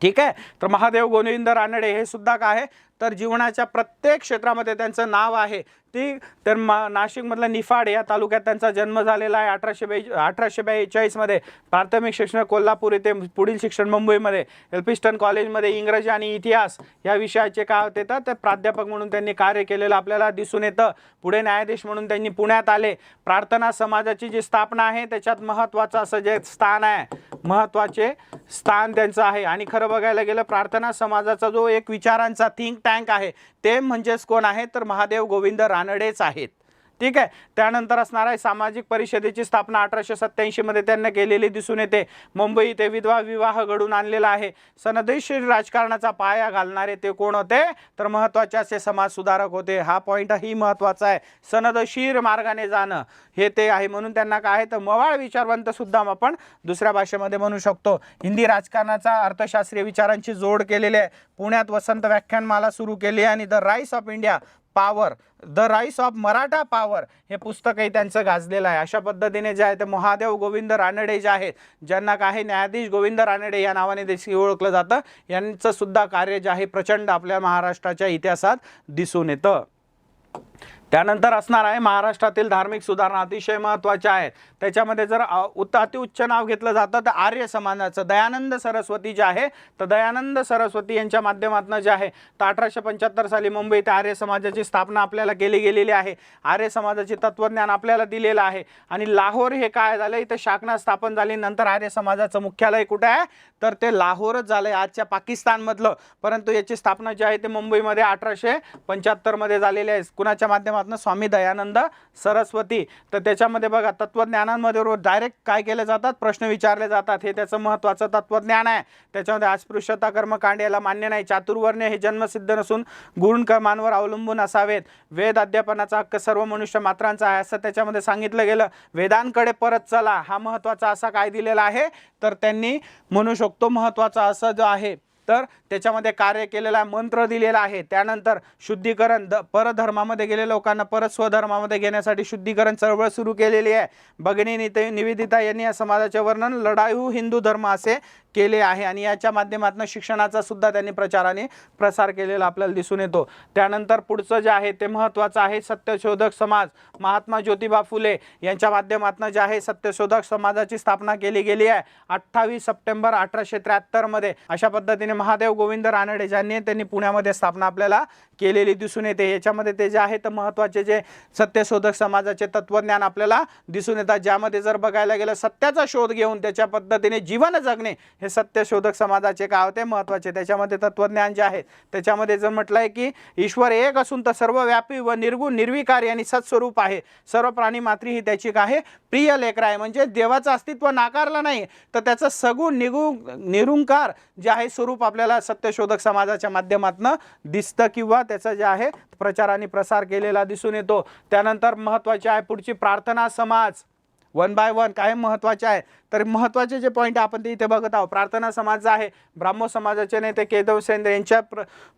ठीक आहे. तर महादेव गोविंद रानडे हे सुद्धा काय आहे तर जीवनाच्या प्रत्येक क्षेत्रामध्ये त्यांचं नाव आहे. ती तर नाशिकमधल्या निफाड या तालुक्यात त्यांचा जन्म झालेला आहे. 1842 मध्ये प्राथमिक शिक्षण कोल्हापूर येथे, पुढील शिक्षण मुंबईमध्ये. एल्फिस्टन कॉलेजमध्ये इंग्रजी आणि इतिहास या विषयाचे काय होते तर प्राध्यापक म्हणून त्यांनी कार्य केलेलं आपल्याला दिसून येतं. पुढे न्यायाधीश म्हणून त्यांनी पुण्यात आले. प्रार्थना समाजाची जी स्थापना आहे त्याच्यात महत्त्वाचं असं जे स्थान आहे, महत्त्वाचे स्थान त्यांचं आहे. आणि खरं बघायला गेलं प्रार्थना समाजाचा जो एक विचारांचा थिंक टँक आहे ते म्हणजेच कोण आहे तर महादेव गोविंद रानडेच आहेत. ठीक आहे. त्यानंतर असणार आहे सामाजिक परिषदेची स्थापना 1887 मध्ये त्यांनी केलेली दिसून येते. मुंबई ते विधवा विवाह घडून आणलेला आहे. सनदेशीर राजकारणाचा पाया घालणारे ते कोण होते, तर महत्त्वाचे असे समाज सुधारक होते. हा पॉईंट ही महत्त्वाचा आहे. सनदशीर मार्गाने जाणं हे ते आहे, म्हणून त्यांना काय आहे तर मवाळ विचारवंत सुद्धा आपण दुसऱ्या भाषेमध्ये म्हणू शकतो. हिंदी राजकारणाचा अर्थशास्त्रीय विचारांची जोड केलेली आहे. पुण्यात वसंत व्याख्यानमाला सुरू केली आणि the rice of India power, the rice of Maratha power हे पुस्तकही त्यांचं गाजलेलं आहे. अशा पद्धतीने जे आहे ते महादेव गोविंद रानडे जे आहेत, ज्यांना काही न्यायाधीश गोविंद रानडे या नावाने देखील ओळखलं जातं, यांचं सुद्धा कार्य जे आहे प्रचंड आपल्या महाराष्ट्राच्या इतिहासात दिसून येतं. त्यानंतर असणार आहे महाराष्ट्रातील धार्मिक सुधारणा अतिशय महत्त्वाच्या आहेत. त्याच्यामध्ये जर अतिउच्च नाव घेतलं जातं तर आर्य समाजाचं दयानंद सरस्वती जे आहे, तर दयानंद सरस्वती यांच्या माध्यमातून जे आहे तर 1875 साली मुंबईत आर्य समाजाची स्थापना आपल्याला केली गेलेली आहे. आर्य समाजाचे तत्वज्ञान आपल्याला दिलेलं आहे. आणि लाहोर हे काय झालं, इथं शाखना स्थापन झाली. नंतर आर्य समाजाचं मुख्यालय कुठे आहे, तर ते लाहोरच झालंय, आजच्या पाकिस्तानमधलं. परंतु याची स्थापना जी आहे ते मुंबईमध्ये 1875 मध्ये झालेली आहे. कुणाच्या माध्यमातून, स्वामी दयानंद सरस्वती. तर त्याच्यामध्ये बघा तत्वज्ञानांमध्ये डायरेक्ट काय केले जातात, प्रश्न विचारले जातात. हे त्याचं महत्त्वाचं तत्वज्ञान आहे. त्याच्यामध्ये अस्पृश्यता कर्मकांड याला मान्य नाही. चातुर्वर्ण्य हे जन्मसिद्ध नसून गुण कर्मांवर अवलंबून असावेत. वेद अध्यापनाचा हक्क सर्व मनुष्य मात्रांचा आहे असं त्याच्यामध्ये सांगितलं गेलं. वेदांकडे परत चला हा महत्त्वाचा असा काय दिलेला आहे, तर त्यांनी म्हणू शकतो महत्त्वाचा असं जो आहे तर त्याच्यामध्ये कार्य केलेला मंत्र दिलेला आहे. त्यानंतर शुद्धीकरण, परधर्मामध्ये गेलेल्या लोकांना परत स्वधर्मामध्ये घेण्यासाठी शुद्धीकरण चळवळ सुरू केलेली आहे. भगिनी निवेदिता यांनी या समाजाचे वर्णन लढाऊ हिंदू धर्म असे केले आहे आणि याच्या माध्यमातून शिक्षणाचा सुद्धा त्यांनी प्रचाराने प्रसार केलेला आपल्याला दिसून येतो. त्यानंतर पुढचं जे आहे ते महत्त्वाचं आहे सत्यशोधक समाज. महात्मा ज्योतिबा फुले यांच्या माध्यमातून जे आहे सत्यशोधक समाजाची स्थापना केली गेली आहे 28 सप्टेंबर 1873 मध्ये. अशा पद्धतीने महादेव गोविंद रानडे ज्यांनी त्यांनी पुण्यामध्ये स्थापना आपल्याला केलेली दिसून येते. याच्यामध्ये ते जे आहे तर महत्त्वाचे जे सत्यशोधक समाजाचे तत्वज्ञान आपल्याला दिसून येतात, ज्यामध्ये जर बघायला गेलं सत्याचा शोध घेऊन त्याच्या पद्धतीने जीवन जगणे हे सत्यशोधक समाजाचे काय होते महत्त्वाचे. त्याच्यामध्ये तत्वज्ञान जे आहे त्याच्यामध्ये जर म्हटलं आहे की ईश्वर एक असून तर सर्वव्यापी व निर्गुण निर्विकारी आणि सत्स्वरूप आहे. सर्व प्राणी मात्री ही त्याची काय प्रिय लेकरं आहे. म्हणजे देवाचं अस्तित्व नाकारलं नाही तर त्याचं सगुण निरुंकार जे आहे स्वरूप आपल्याला सत्यशोधक समाजाच्या माध्यमातून दिसतं किंवा त्याचं जे आहे प्रचार आणि प्रसार केलेला दिसून येतो. त्यानंतर महत्त्वाचे आहे पुढची प्रार्थना समाज. वन बाय वन काय महत्त्वाचे आहे तर महत्त्वाचे जे पॉईंट आपण ते इथे बघत आहोत. प्रार्थना समाज जो आहे ब्राह्मो समाजाचे नेते केशव सेंद्र यांच्या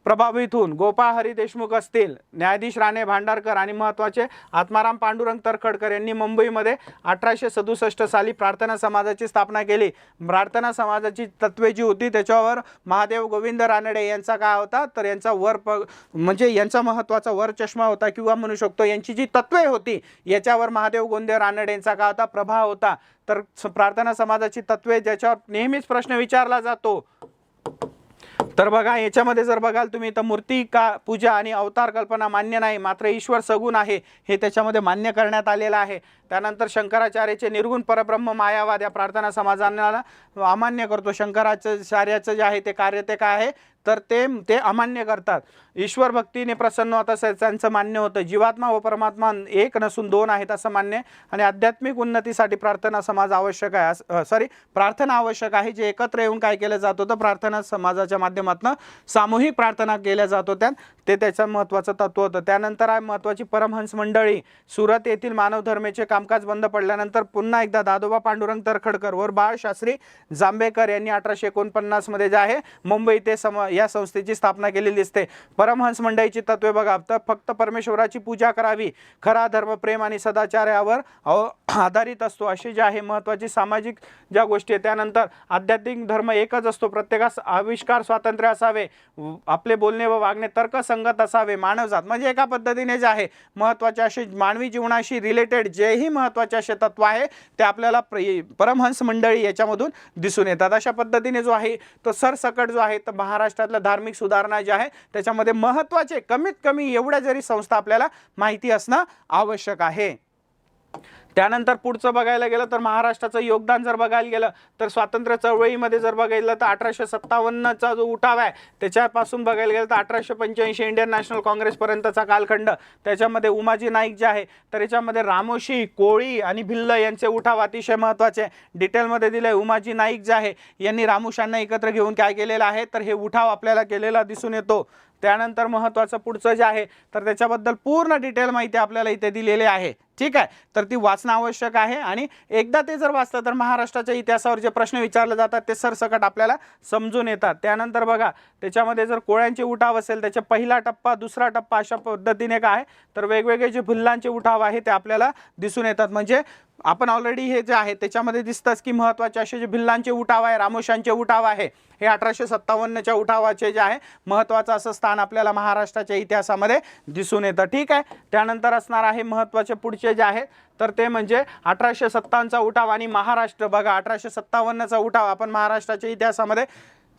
प्रभावितून गोपाळ हरी देशमुख असतील, न्यायाधीश राणे भांडारकर आणि महत्त्वाचे आत्माराम पांडुरंग तरखडकर यांनी मुंबईमध्ये 1867 साली प्रार्थना समाजाची स्थापना केली. प्रार्थना समाजाची तत्वे जी होती त्याच्यावर महादेव गोविंद रानडे यांचा काय होता तर यांचा म्हणजे यांचा महत्त्वाचा वर चष्मा होता किंवा म्हणू शकतो यांची जी तत्वे होती याच्यावर महादेव गोविंद रानडे यांचा काय होता प्रभाव होता. तर प्रार्थना समाजाची तत्वे ज्याच्यावर नेहमीच प्रश्न विचारला जातो तर बघा याच्यामध्ये जर बघाल तुम्ही तर मूर्ती का पूजा आणि अवतार कल्पना मान्य नाही, मात्र ईश्वर सगुण आहे हे त्याच्यामध्ये मान्य करण्यात आलेलं आहे. त्यानंतर शंकराचार्याचे निर्गुण परब्रह्म मायावाद या प्रार्थना समाजाला अमान्य करतो. शंकराचार्याचं जे आहे ते कार्य ते काय आहे तर ते अमान्य करतात. ईश्वर भक्तीने प्रसन्न होत असं त्यांचं मान्य होतं. जीवात्मा व परमात्मा एक नसून दोन आहेत असं मान्य. आणि आध्यात्मिक उन्नतीसाठी प्रार्थना समाज आवश्यक आहे प्रार्थना आवश्यक आहे. जे एकत्र येऊन काय केलं जात होतं प्रार्थना समाजाच्या माध्यमातून सामूहिक प्रार्थना केल्या जात होत्या ते त्याचं महत्त्वाचं तत्व होतं. त्यानंतर आहे महत्त्वाची परमहंस मंडळी. सुरत येथील मानव धर्मेचे कामकाज बंद पडल्यानंतर पुन्हा एकदा दादोबा पांडुरंग तरखडकर व बाळशास्त्री जांभेकर यांनी 1849 मध्ये जे आहे मुंबई ते या संस्थेची स्थापना केलेली दिसते. परमहंस मंडळीची तत्वे बघा तर फक्त परमेश्वराची पूजा करावी, खरा धर्म प्रेम आणि सदाचार यावर आधारित असतो अशी जे आहे महत्त्वाची सामाजिक ज्या गोष्टी आहेत. त्यानंतर आध्यात्मिक धर्म एकच असतो, प्रत्येकास आविष्कार स्वातंत्र्य असावे, आपले बोलणे व वागणे तर्कसंगत असावे. मानवजात म्हणजे एका पद्धतीने जे आहे महत्त्वाचे असे मानवी जीवनाशी रिलेटेड जेही महत्त्वाचे असे तत्व आहे ते आपल्याला परमहंस मंडळी याच्यामधून दिसून येतात. अशा पद्धतीने जो आहे तो सरसकट जो आहे तर महाराष्ट्रातल्या धार्मिक सुधारणा ज्या आहे त्याच्यामध्ये महत्त्वाचे कमीत कमी एवढ्या जरी संस्था आपल्याला माहिती असणं आवश्यक आहे. त्यानंतर पुढचं बघायला गेलं तर महाराष्ट्राचं योगदान जर बघायला गेलं तर स्वातंत्र्य चळवळीमध्ये जर बघायला तर 1857चा जो उठाव आहे त्याच्यापासून बघायला गेलं तर 1885 इंडियन नॅशनल काँग्रेसपर्यंतचा कालखंड, त्याच्यामध्ये उमाजी नाईक जे आहे तर याच्यामध्ये रामोशी, कोळी आणि भिल्ल यांचे उठाव अतिशय महत्त्वाचे डिटेलमध्ये दिले. उमाजी नाईक जे आहे यांनी रामोशांना एकत्र घेऊन काय केलेलं आहे तर हे उठाव आपल्याला केलेला दिसून येतो. त्यानंतर महत्त्वाचं पुढचं जे आहे तर त्याच्याबद्दल पूर्ण डिटेल माहिती आपल्याला इथे दिलेली आहे. ठीक आहे, तर ती वाचणं आवश्यक आहे आणि एकदा ते जर वाचलं तर महाराष्ट्राच्या इतिहासावर जे प्रश्न विचारले जातात ते सरसकट आपल्याला समजून येतात. त्यानंतर बघा त्याच्यामध्ये जर कोळ्यांचे उठाव असेल त्याचा पहिला टप्पा, दुसरा टप्पा अशा पद्धतीने काय तर वेगवेगळे जे भिल्लांचे उठाव आहे ते आपल्याला दिसून येतात. म्हणजे आपण ऑलरेडी हे जे आहे त्याच्यामध्ये दिसतंच की महत्त्वाचे असे जे भिल्लांचे उठाव आहे, रामोशांचे उठाव आहे हे 1857च्या उठावाचे जे आहे महत्त्वाचं असं स्थान आपल्याला महाराष्ट्राच्या इतिहासामध्ये दिसून येतं. ठीक आहे, त्यानंतर असणार आहे महत्त्वाचे पुढचे जे आहे तर ते म्हणजे 1857चा उठाव आणि महाराष्ट्र. बघा 1857चा उठाव आपण महाराष्ट्राच्या इतिहासामध्ये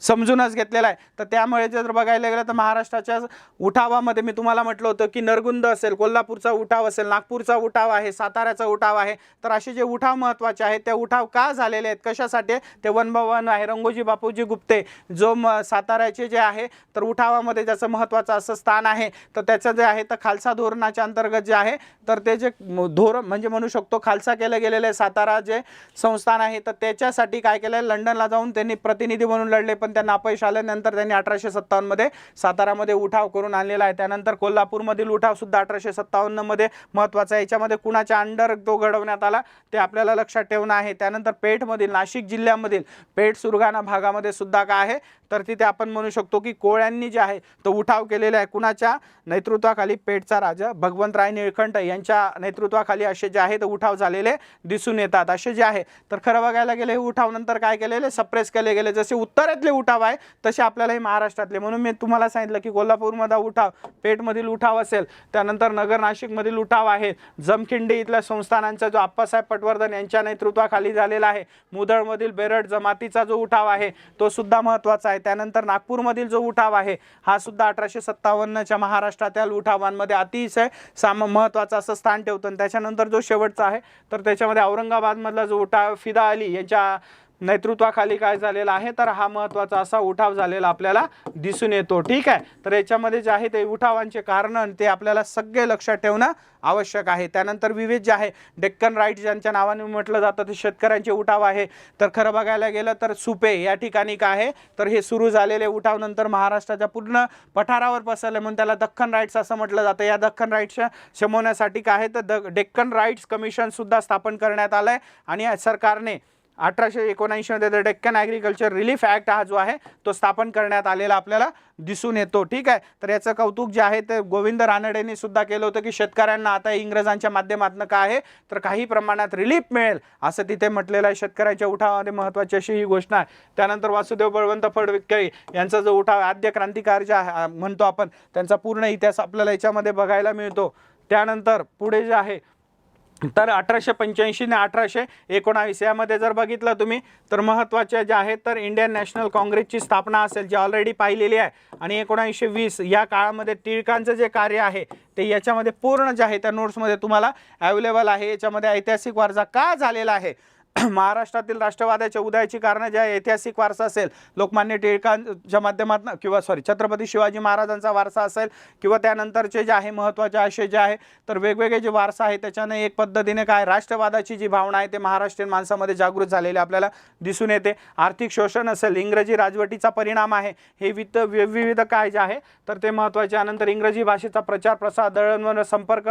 समजूनच घेतलेला आहे. तर त्यामुळे जर बघायला गेलं तर महाराष्ट्राच्या उठावामध्ये मी तुम्हाला म्हटलं होतं की नरगुंद असेल, कोल्हापूरचा उठाव असेल, नागपूरचा उठाव आहे, साताऱ्याचा उठाव आहे. तर असे जे उठाव महत्त्वाचे आहेत ते उठाव का झालेले आहेत, कशासाठी ते 1 by 1 आहे. रंगोजी बापूजी गुप्ते जो साताऱ्याचे जे आहे तर उठावामध्ये ज्याचं महत्त्वाचं असं स्थान आहे तर त्याचं जे आहे तर खालसा धोरणाच्या अंतर्गत जे आहे तर ते जे धोरण म्हणजे म्हणू शकतो खालसा केलं गेलेलं आहे सातारा जे संस्थान आहे तर त्याच्यासाठी काय केलं लंडनला जाऊन त्यांनी प्रतिनिधी म्हणून लढले पण त्यांना अपयश आल्यानंतर त्यांनी 1857 मध्ये सातारामध्ये उठाव करून आणलेला आहे. त्यानंतर कोल्हापूरमधील उठाव सुद्धा 1857 मध्ये महत्त्वाचा आहे. याच्यामध्ये कुणाच्या अंडर तो घडवण्यात आला ते आपल्याला लक्षात ठेवणं आहे. त्यानंतर पेठमधील नाशिक जिल्ह्यामधील पेठ सुरगाणा भागामध्ये सुद्धा काय आहे तर तिथे आपण म्हणू शकतो की कोळ्यांनी जे आहे तो उठाव केलेला आहे. कुणाच्या नेतृत्वाखाली पेठचा राजा भगवंतराय निळकंठ यांच्या नेतृत्वाखाली असे जे आहे ते उठाव झालेले दिसून येतात. असे जे आहे तर खरं बघायला गेले हे उठाव नंतर काय केलेले सप्रेस केले गेले. जसे उत्तरेतले उठाव आहे तसे आपल्याला हे महाराष्ट्रातले म्हणून मी तुम्हाला सांगितलं की कोल्हापूरमधला उठाव, पेठमधील उठाव असेल, त्यानंतर नगर नाशिकमधील उठाव आहे, जमखिंडी इथल्या संस्थानांचा जो आप्पासाहेब पटवर्धन यांच्या नेतृत्वाखाली झालेला आहे, मुधळमधील बेरड जमातीचा जो उठाव आहे तो सुद्धा महत्त्वाचा आहे. त्यानंतर नागपूरमधील जो उठाव आहे हा सुद्धा 1857च्या महाराष्ट्रातील उठावांमध्ये अतिशय महत्त्वाचं असं स्थान ठेवतो. आणि त्याच्यानंतर जो शेवटचा आहे तर त्याच्यामध्ये औरंगाबादमधला जो उठाव फिदा अली यांच्या नेतृत्वाखाली काय झालेला आहे तर हा महत्त्वाचा असा उठाव झालेला आपल्याला दिसून येतो. ठीक आहे, तर याच्यामध्ये जे आहे ते उठावांचे कारण ते आपल्याला सगळे लक्षात ठेवणं आवश्यक आहे. त्यानंतर विविध जे आहे डेक्कन राईट्स ज्यांच्या नावाने म्हटलं जातं ते शेतकऱ्यांचे उठाव आहे. तर खरं बघायला गेलं तर सुपे या ठिकाणी काय आहे तर हे सुरू झालेले उठाव नंतर महाराष्ट्राच्या पूर्ण पठारावर पसरले म्हणून त्याला दख्खन राईट्स असं म्हटलं जातं. या दख्खन राईट्सच्या शमवण्यासाठी काय आहे तर डेक्कन राईट्स कमिशन सुद्धा स्थापन करण्यात आलं आहे आणि सरकारने 1879 मध्ये डेक्कन ॲग्रिकल्चर रिलीफ ॲक्ट हा जो आहे तो स्थापन करण्यात आलेला आपल्याला दिसून येतो. ठीक आहे, तर याचं कौतुक जे आहे ते गोविंद रानडेंनी सुद्धा केलं होतं की शेतकऱ्यांना आता इंग्रजांच्या माध्यमातून काय आहे तर काही प्रमाणात रिलीफ मिळेल असं तिथे म्हटलेलं आहे. शेतकऱ्याच्या उठावामध्ये महत्त्वाची अशी ही घोषणा आहे. त्यानंतर वासुदेव बळवंत फडके यांचा जो उठाव आद्य क्रांतिकार जे म्हणतो आपण त्यांचा पूर्ण इतिहास आपल्याला याच्यामध्ये बघायला मिळतो. त्यानंतर पुढे जे आहे तर 1885 आणि 1819 यामध्ये जर बघितलं तुम्ही तर महत्त्वाचे जे आहे तर इंडियन नॅशनल काँग्रेसची स्थापना असेल जी ऑलरेडी पाहिलेली आहे आणि 1920 या काळामध्ये टिळकांचं जे कार्य आहे ते याच्यामध्ये पूर्ण जे आहे त्या नोट्समध्ये तुम्हाला अवेलेबल आहे. याच्यामध्ये ऐतिहासिक वारसा का झालेला आहे महाराष्ट्रातील राष्ट्रवादाच्या उदयाची कारणं जे ऐतिहासिक वारसा असेल लोकमान्य टिळकांच्या माध्यमातून किंवा छत्रपती शिवाजी महाराजांचा वारसा असेल किंवा त्यानंतरचे जे आहे महत्त्वाचे असे जे आहे तर वेगवेगळे जे वारसा आहे त्याच्याने एक पद्धतीने काय राष्ट्रवादाची जी भावना आहे ते महाराष्ट्रीयन माणसामध्ये जागृत झालेली आपल्याला दिसून येते. आर्थिक शोषण असेल, इंग्रजी राजवटीचा परिणाम आहे, हे विविध काय जे आहे तर ते महत्त्वाचे. त्यानंतर इंग्रजी भाषेचा प्रचार प्रसार, दळणवळण संपर्क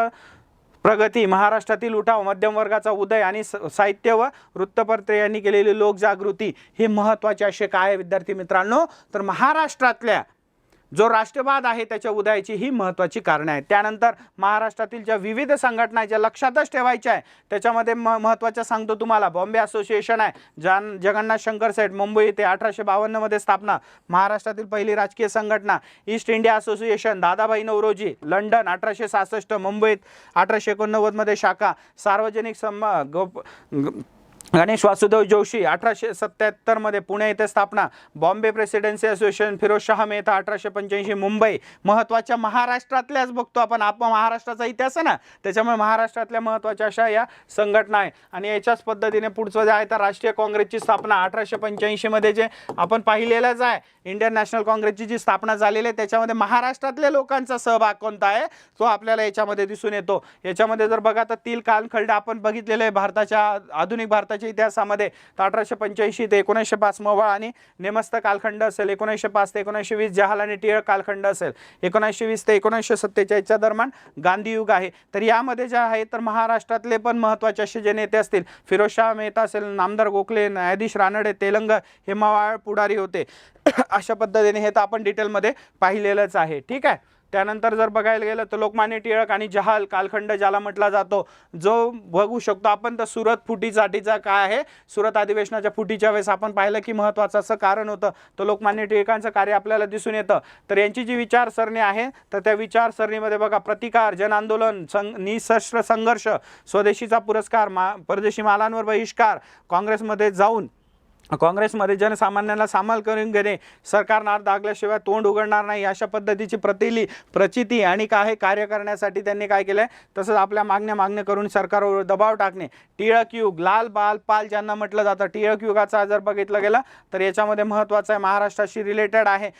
प्रगती, महाराष्ट्रातील उठाव, मध्यम वर्गाचा उदय आणि साहित्य व वृत्तपत्रे यांनी केलेली लोकजागृती हे महत्त्वाचे असे काय विद्यार्थी मित्रांनो तर महाराष्ट्रातल्या जो राष्ट्रवाद आहे त्याच्या उदयाची ही महत्त्वाची कारणे आहेत. त्यानंतर महाराष्ट्रातील ज्या विविध संघटना ज्या लक्षातच ठेवायच्या आहे त्याच्यामध्ये महत्त्वाच्या सांगतो तुम्हाला बॉम्बे असोसिएशन आहे, जगन्नाथ शंकर सेठ मुंबई येथे 1852 मध्ये स्थापना, महाराष्ट्रातील पहिली राजकीय संघटना East India Association Dadabhai Naoroji London 1866, मुंबईत 1889 मध्ये शाखा, सार्वजनिक गणेश वासुदेव जोशी 1877 मध्ये पुणे येथे स्थापना. Bombay Presidency Association Firozshah Mehta 1885 Mumbai. महत्त्वाच्या महाराष्ट्रातल्याच बघतो आपण महाराष्ट्राचा इतिहास आहे ना, त्याच्यामुळे महाराष्ट्रातल्या महत्त्वाच्या अशा या संघटना आहे. आणि याच्याच पद्धतीने पुढचं जे आहे तर राष्ट्रीय काँग्रेसची स्थापना 1885 मध्ये जे आपण पाहिलेलंच आहे. इंडियन नॅशनल काँग्रेसची जी स्थापना झालेली आहे त्याच्यामध्ये महाराष्ट्रातल्या लोकांचा सहभाग कोणता आहे तो आपल्याला याच्यामध्ये दिसून येतो. याच्यामध्ये जर बघा तर तीन कालखंड आपण बघितलेले आहे भारताच्या आधुनिक भारताच्या इतिहासामध्ये. तर 1885 ते 1905 मवाळ आणि नेमस्त कालखंड असेल. 1905 ते 1920 जहाल आणि टिळक कालखंड असेल. 1920 ते 1947च्या दरम्यान गांधी युग आहे. तर यामध्ये जे आहे तर महाराष्ट्रातले पण महत्त्वाचे असे जे नेते असतील, फिरोजशाह मेहता असेल, नामदार गोखले, न्यायाधीश रानडे, तेलंग हे मवाळ पुढारी होते. अशा पद्धतीने हे तर आपण डिटेलमध्ये पाहिलेलंच आहे. ठीक आहे. त्यानंतर जर बघायला गेलं तर लोकमान्य टिळक आणि जहाल कालखंड ज्याला म्हटला जातो, जो बघू शकतो आपण तर सुरत फुटीसाठीचा काय आहे, सुरत अधिवेशनाच्या फुटीच्या वेळेस आपण पाहिलं की महत्त्वाचं असं कारण होतं. तर लोकमान्य टिळकांचं कार्य आपल्याला दिसून येतं. तर यांची जी विचारसरणी आहे तर त्या विचारसरणीमध्ये बघा प्रतिकार, जन आंदोलन, निशस्त्र संघर्ष, स्वदेशीचा पुरस्कार, परदेशी मालांवर बहिष्कार, काँग्रेसमध्ये जाऊन काँग्रेसमध्ये जनसामान्यांना सामाल करून घेणे, सरकारनं दागल्याशिवाय तोंड उघडणार नाही अशा पद्धतीची प्रचिती आणि काय कार्य करण्यासाठी त्यांनी काय केलं आहे, तसंच आपल्या मागण्या करून सरकारवर दबाव टाकणे. टिळक युग, लाल बाल पाल ज्यांना म्हटलं जातं, टिळक युगाचा जर बघितलं गेलं तर याच्यामध्ये महत्त्वाचं आहे महाराष्ट्राशी रिलेटेड आहे.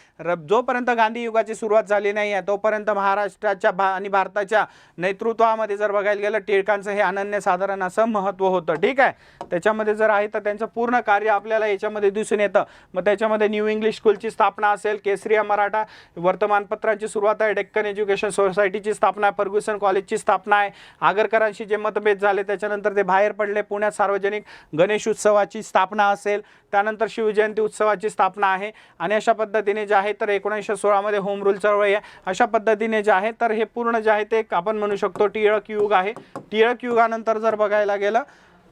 जोपर्यंत गांधी युगाची सुरुवात झाली नाही आहे तोपर्यंत महाराष्ट्राच्या आणि भारताच्या नेतृत्वामध्ये जर बघायला गेलं टिळकांचं हे अनन्यसाधारण असं महत्त्व होतं. ठीक आहे. त्याच्यामध्ये जर आहे तर त्यांचं पूर्ण कार्य आपल्याला याच्यामध्ये दिसून येतं. मग त्याच्यामध्ये न्यू इंग्लिश स्कूलची स्थापना असेल, केसरिया मराठा वर्तमानपत्रांची सुरुवात आहे, डेक्कन एज्युकेशन सोसायटीची स्थापना आहे, फर्ग्युसन कॉलेजची स्थापना आहे, आगरकरांशी जे मतभेद झाले त्याच्यानंतर ते बाहेर पडले, पुण्यात सार्वजनिक गणेश उत्सवाची स्थापना असेल, त्यानंतर शिवजयंती उत्सवाची स्थापना आहे. आणि अशा पद्धतीने जे आहे तर 1916 मध्ये होम रूल चळवळी आहे. अशा पद्धतीने जे आहे तर हे पूर्ण जे आहे ते आपण म्हणू शकतो टिळक युग आहे. टिळक युगानंतर जर बघायला गेलं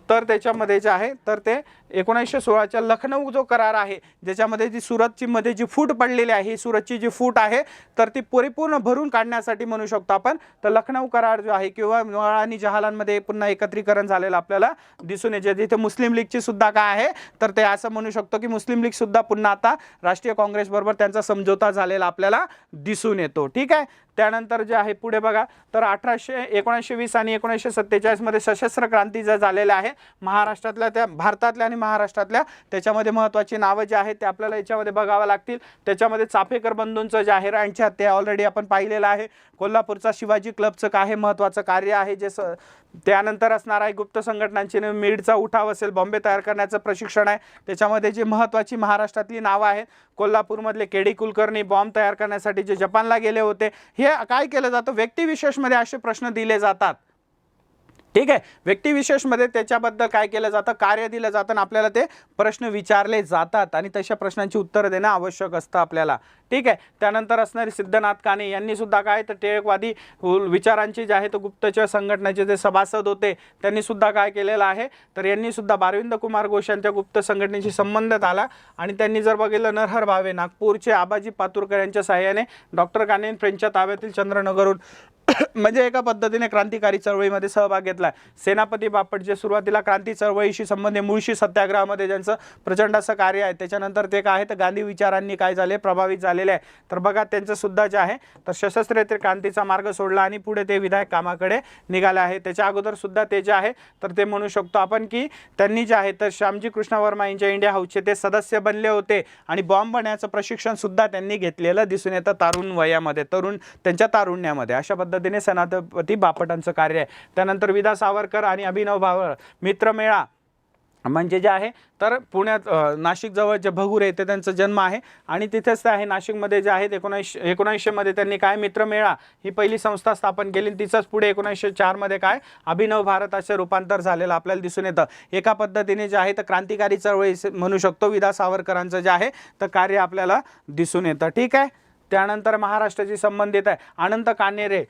तर त्याच्यामध्ये जे आहे तर ते 1916च्या लखनौ जो करार आहे ज्याच्यामध्ये जी सुरतची मध्ये जी फूट पडलेली आहे, ही सुरतची जी फूट आहे तर ती परिपूर्ण भरून काढण्यासाठी म्हणू शकतो आपण. तर लखनौ करार जो आहे किंवा मवाळ आणि जहालांमध्ये पुन्हा एकत्रीकरण झालेलं आपल्याला दिसून येते. जिथे मुस्लिम लीगची सुद्धा काय आहे तर ते असं म्हणू शकतो की मुस्लिम लीग सुद्धा पुन्हा आता राष्ट्रीय काँग्रेस बरोबर त्यांचा समझोता झालेला आपल्याला दिसून येतो. ठीक आहे. त्यानंतर जे आहे पुढे बघा तर 1920 आणि 1947 मध्ये सशस्त्र क्रांती ज्या झालेल्या आहे महाराष्ट्रातल्या, त्या भारतातल्या आणि महाराष्ट्रातल्या, त्याच्यामध्ये महत्त्वाची नावं जे आहेत ते आपल्याला याच्यामध्ये बघावं लागतील. त्याच्यामध्ये चाफेकर बंधूंचं जे आहे यांची हत्या ऑलरेडी आपण पाहिलेलं आहे. कोल्हापूरचा शिवाजी क्लबचं काय महत्त्वाचं कार्य आहे जे त्यानंतर असणार आहे. गुप्त संघटनांची मीडचा उठाव असेल, बॉम्बे तयार करण्याचं प्रशिक्षण आहे. त्याच्यामध्ये जी महत्त्वाची महाराष्ट्रातली नावं आहेत, कोल्हापूरमधले केडी कुलकर्णी बॉम्ब तयार करण्यासाठी जे जपानला गेले होते. हे काय केलं जातं व्यक्तिविशेषमध्ये असे प्रश्न दिले जातात. ठीक आहे. व्यक्तिविशेषमध्ये त्याच्याबद्दल काय केलं जातं, कार्य दिलं जातं आणि आपल्याला ते प्रश्न विचारले जातात आणि तशा प्रश्नांची उत्तरं देणं आवश्यक असतं आपल्याला. ठीक आहे. त्यानंतर असणारे सिद्धनाथ काणे यांनी सुद्धा काय तर टिळकवादी विचारांची जे आहे तर गुप्तचर संघटनेचे जे सभासद होते त्यांनी सुद्धा काय केलेलं आहे तर यांनी सुद्धा बारविंद कुमार घोष यांच्या गुप्त संघटनेशी संबंधित आला. आणि त्यांनी जर बघितलं नरहर भावे नागपूरचे आबाजी पातुरकर यांच्या सहाय्याने डॉक्टर काणे फ्रेंचच्या ताब्यातील चंद्रनगरहून म्हणजे एका पद्धतीने क्रांतिकारी चळवळीमध्ये सहभाग घेतला. सेनापती बापट जे सुरुवातीला क्रांती चळवळीशी संबंधित मुळशी सत्याग्रहामध्ये ज्यांचं प्रचंड असं कार्य आहे, त्याच्यानंतर ते काय आहे तर गांधी विचारांनी काय झाले प्रभावित झालेले आहे. तर बघा त्यांचं सुद्धा जे आहे तर सशस्त्र क्रांतीचा मार्ग सोडला आणि पुढे ते विधायक कामाकडे निघाले आहे. त्याच्या अगोदर सुद्धा ते जे आहे तर ते म्हणू शकतो आपण की त्यांनी जे आहे तर श्यामजी कृष्ण वर्मा यांच्या इंडिया हाऊसचे ते सदस्य बनले होते आणि बॉम्ब बनवण्याचं प्रशिक्षण सुद्धा त्यांनी घेतलेलं दिसून येतं तरुण वयामध्ये, त्यांच्या तारुण्यामध्ये. अशा पद्धतीने सेनापती बापटांचं कार्य आहे. त्यानंतर विदा सावरकर आणि अभिनव भावळ मित्रमेळा म्हणजे जे आहे तर पुण्यात नाशिक जवळ जे भगुरे येथे त्यांचा जन्म आहे आणि तिथेच ते आहे नाशिकमध्ये जे आहेत 1919 मध्ये त्यांनी काय मित्रमेळा ही पहिली संस्था स्थापन केली. तिचंच पुढे 1904 मध्ये काय अभिनव भारताचे रूपांतर झालेलं आपल्याला दिसून येतं. एका पद्धतीने जे आहे तर क्रांतिकारी चळवळी म्हणू शकतो विदा सावरकरांचं जे आहे तर कार्य आपल्याला दिसून येतं. ठीक आहे. त्यानंतर महाराष्ट्राशी संबंधित आहे अनंत कान्हेरे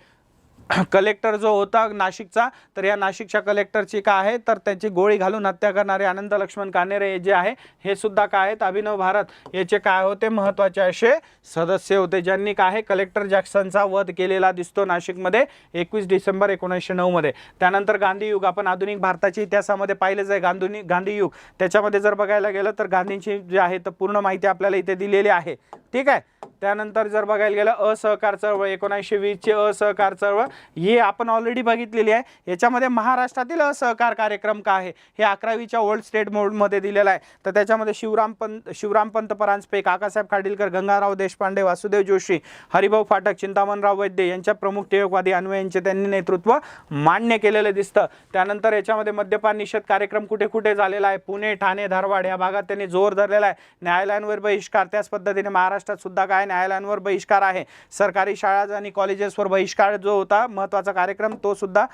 कलेक्टर जो होता नाशिकचा, तर या नाशिकच्या कलेक्टरची काय आहे तर त्यांची गोळी घालून हत्या करणारे आनंद लक्ष्मण कानेरे जे आहे हे सुद्धा काय आहेत अभिनव भारत याचे काय होते महत्त्वाचे असे सदस्य होते, ज्यांनी काय आहे कलेक्टर जॅक्सनचा वध केलेला दिसतो नाशिकमध्ये 21 डिसेंबर 1909 मध्ये. त्यानंतर गांधी युग, आपण आधुनिक भारताच्या इतिहासामध्ये पाहिलेच आहे गांधी युग, त्याच्यामध्ये जर बघायला गेलं तर गांधींची जे आहे तर पूर्ण माहिती आपल्याला इथे दिलेली आहे. ठीक आहे. त्यानंतर जर बघायला गेलं असहकार चळवळ 1920 ची असहकार चळवळ ही आपण ऑलरेडी बघितलेली आहे. याच्यामध्ये महाराष्ट्रातील असहकार कार्यक्रम काय आहे हे 11वीच्या ओल्ड स्टेट मोडमध्ये दिलेला आहे. तर त्याच्यामध्ये शिवरामपंत परांजपे, काकासाहेब खाडीलकर, गंगाराव देशपांडे, वासुदेव जोशी, हरिभाऊ फाटक, चिंतामणराव वैद्य यांच्या प्रमुख टिळकवादी अन्वयांचे त्यांनी नेतृत्व मान्य केलेलं दिसतं. त्यानंतर याच्यामध्ये मद्यपान निषेध कार्यक्रम कुठे कुठे झालेला आहे, पुणे, ठाणे, धारवाड या भागात त्यांनी जोर धरलेला आहे. न्यायालयांवर बहिष्कार, त्याच पद्धतीने महाराष्ट्रात सुद्धा काय न्यायालयांवर बहिष्कार आहे. सरकारी शाळा आणि कॉलेजेसवर बहिष्कार जो होता महत्त्वाचा कार्यक्रम तो सुद्धा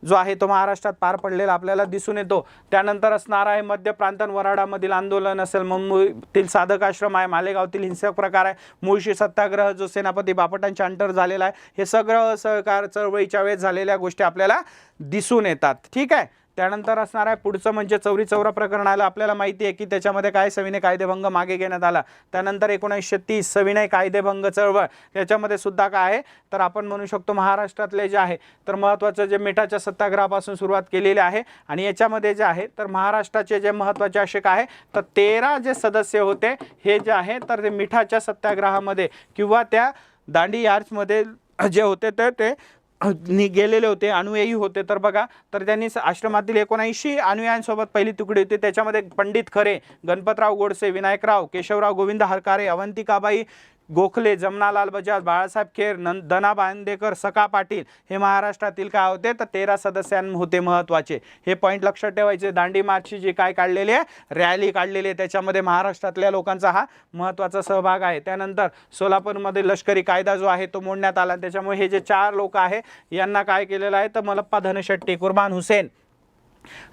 जो आहे तो महाराष्ट्रात पार पडलेला आपल्याला दिसून येतो. त्यानंतर असणार आहे मध्य प्रांतन वराडामधील आंदोलन असेल, मुंबईतील साधक आश्रम आहे, मालेगावतील हिंसक प्रकार आहे, मुळशी सत्याग्रह जो सेनापती बापटांच्या अंडर झालेला आहे, हे सगळं सहकार चळवळीच्या वेळेस झालेल्या गोष्टी आपल्याला दिसून येतात. ठीक आहे. त्यानंतर असणार आहे पुढचं म्हणजे चौरी चौरा प्रकरण आलं. आपल्याला माहिती आहे की त्याच्यामध्ये काय सविनय कायदेभंग मागे घेण्यात आला. त्यानंतर 1930 सविनय कायदेभंग चळवळ, त्याच्यामध्ये सुद्धा काय आहे तर आपण म्हणू शकतो महाराष्ट्रातले जे आहे तर महत्त्वाचं जे मिठाच्या सत्याग्रहापासून सुरुवात केलेली आहे. आणि याच्यामध्ये जे आहे तर महाराष्ट्राचे जे महत्त्वाचे असे काय तर 13 जे सदस्य होते हे जे आहे तर ते मिठाच्या सत्याग्रहामध्ये किंवा त्या दांडी यार्चमध्ये जे होते तर ते गेलेले होते, अनुयायी होते. तर बघा तर त्यांनी आश्रमातील 79 अनुयायांसोबत पहिली तुकडी होती. त्याच्यामध्ये पंडित खरे, गणपतराव गोडसे, विनायकराव, केशवराव गोविंद हरकारे, अवंतिकाबाई गोखले, जमनालाल बजाज, बाळासाहेब खेर, दना बांदेकर, सखा पाटील हे महाराष्ट्रातील काय होते तर 13 सदस्य होते महत्त्वाचे. हे पॉईंट लक्षात ठेवायचे. दांडी मार्चची जी काय काढलेली आहे रॅली काढलेली आहे त्याच्यामध्ये महाराष्ट्रातल्या लोकांचा हा महत्त्वाचा सहभाग आहे. त्यानंतर सोलापूरमध्ये लष्करी कायदा जो आहे तो मोडण्यात आला. त्याच्यामुळे हे जे 4 लोक आहे यांना काय केलेलं आहे तर मलप्पा धनशेट्टी, कुर्बान हुसेन,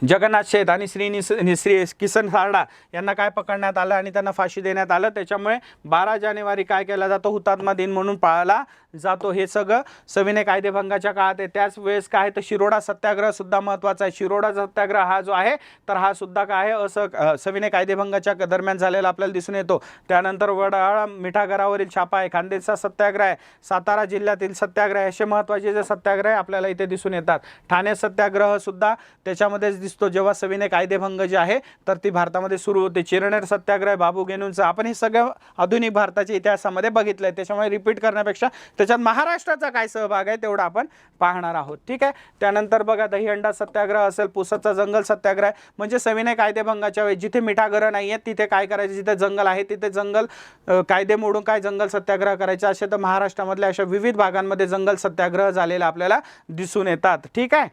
जगन्नाथ शेठ आणि श्री किसन सारडा यांना काय पकडण्यात आलं आणि त्यांना फाशी देण्यात आलं. त्याच्यामुळे 12 जानेवारी काय केला जातो हुतात्मा दिन म्हणून पाळला जातो. हे सगळं सविनय कायदेभंगाच्या काळात आहे. त्याच वेळेस काय तर शिरोडा सत्याग्रह सुद्धा महत्त्वाचा आहे. शिरोडा सत्याग्रह हा जो आहे तर हा सुद्धा काय आहे असं सविनय कायदेभंगाच्या दरम्यान झालेला आपल्याला दिसून येतो. त्यानंतर वडाळा मिठागरावरील छापा आहे, खानदेशचा सत्याग्रह आहे, सातारा जिल्ह्यातील सत्याग्रह असे महत्त्वाचे जे सत्याग्रह आपल्याला इथे दिसून येतात. ठाणे सत्याग्रह सुद्धा त्याच्यामध्ये दिसतो जेव्हा सविनय कायदेभंग जे आहे तर ती भारतामध्ये सुरू होते. चिरनेर सत्याग्रह बाबू गेनूंचा आपण हे सगळं आधुनिक भारताच्या इतिहासामध्ये बघितलंय. त्याच्यामुळे रिपीट करण्यापेक्षा त्याच्यात महाराष्ट्राचा काय सहभाग आहे तेवढा आपण पाहणार आहोत. ठीक आहे. त्यानंतर बघा दहीहंडा सत्याग्रह असेल, पुसदचा जंगल सत्याग्रह म्हणजे सविनय कायदेभंगाच्या वेळी जिथे मिठागरं नाही आहेत तिथे काय करायचं, जिथे जंगल आहे तिथे जंगल कायदे मोडून काय जंगल सत्याग्रह करायचे. असे तर महाराष्ट्रामधल्या अशा विविध भागांमध्ये जंगल सत्याग्रह झालेला आपल्याला दिसून येतात. ठीक आहे.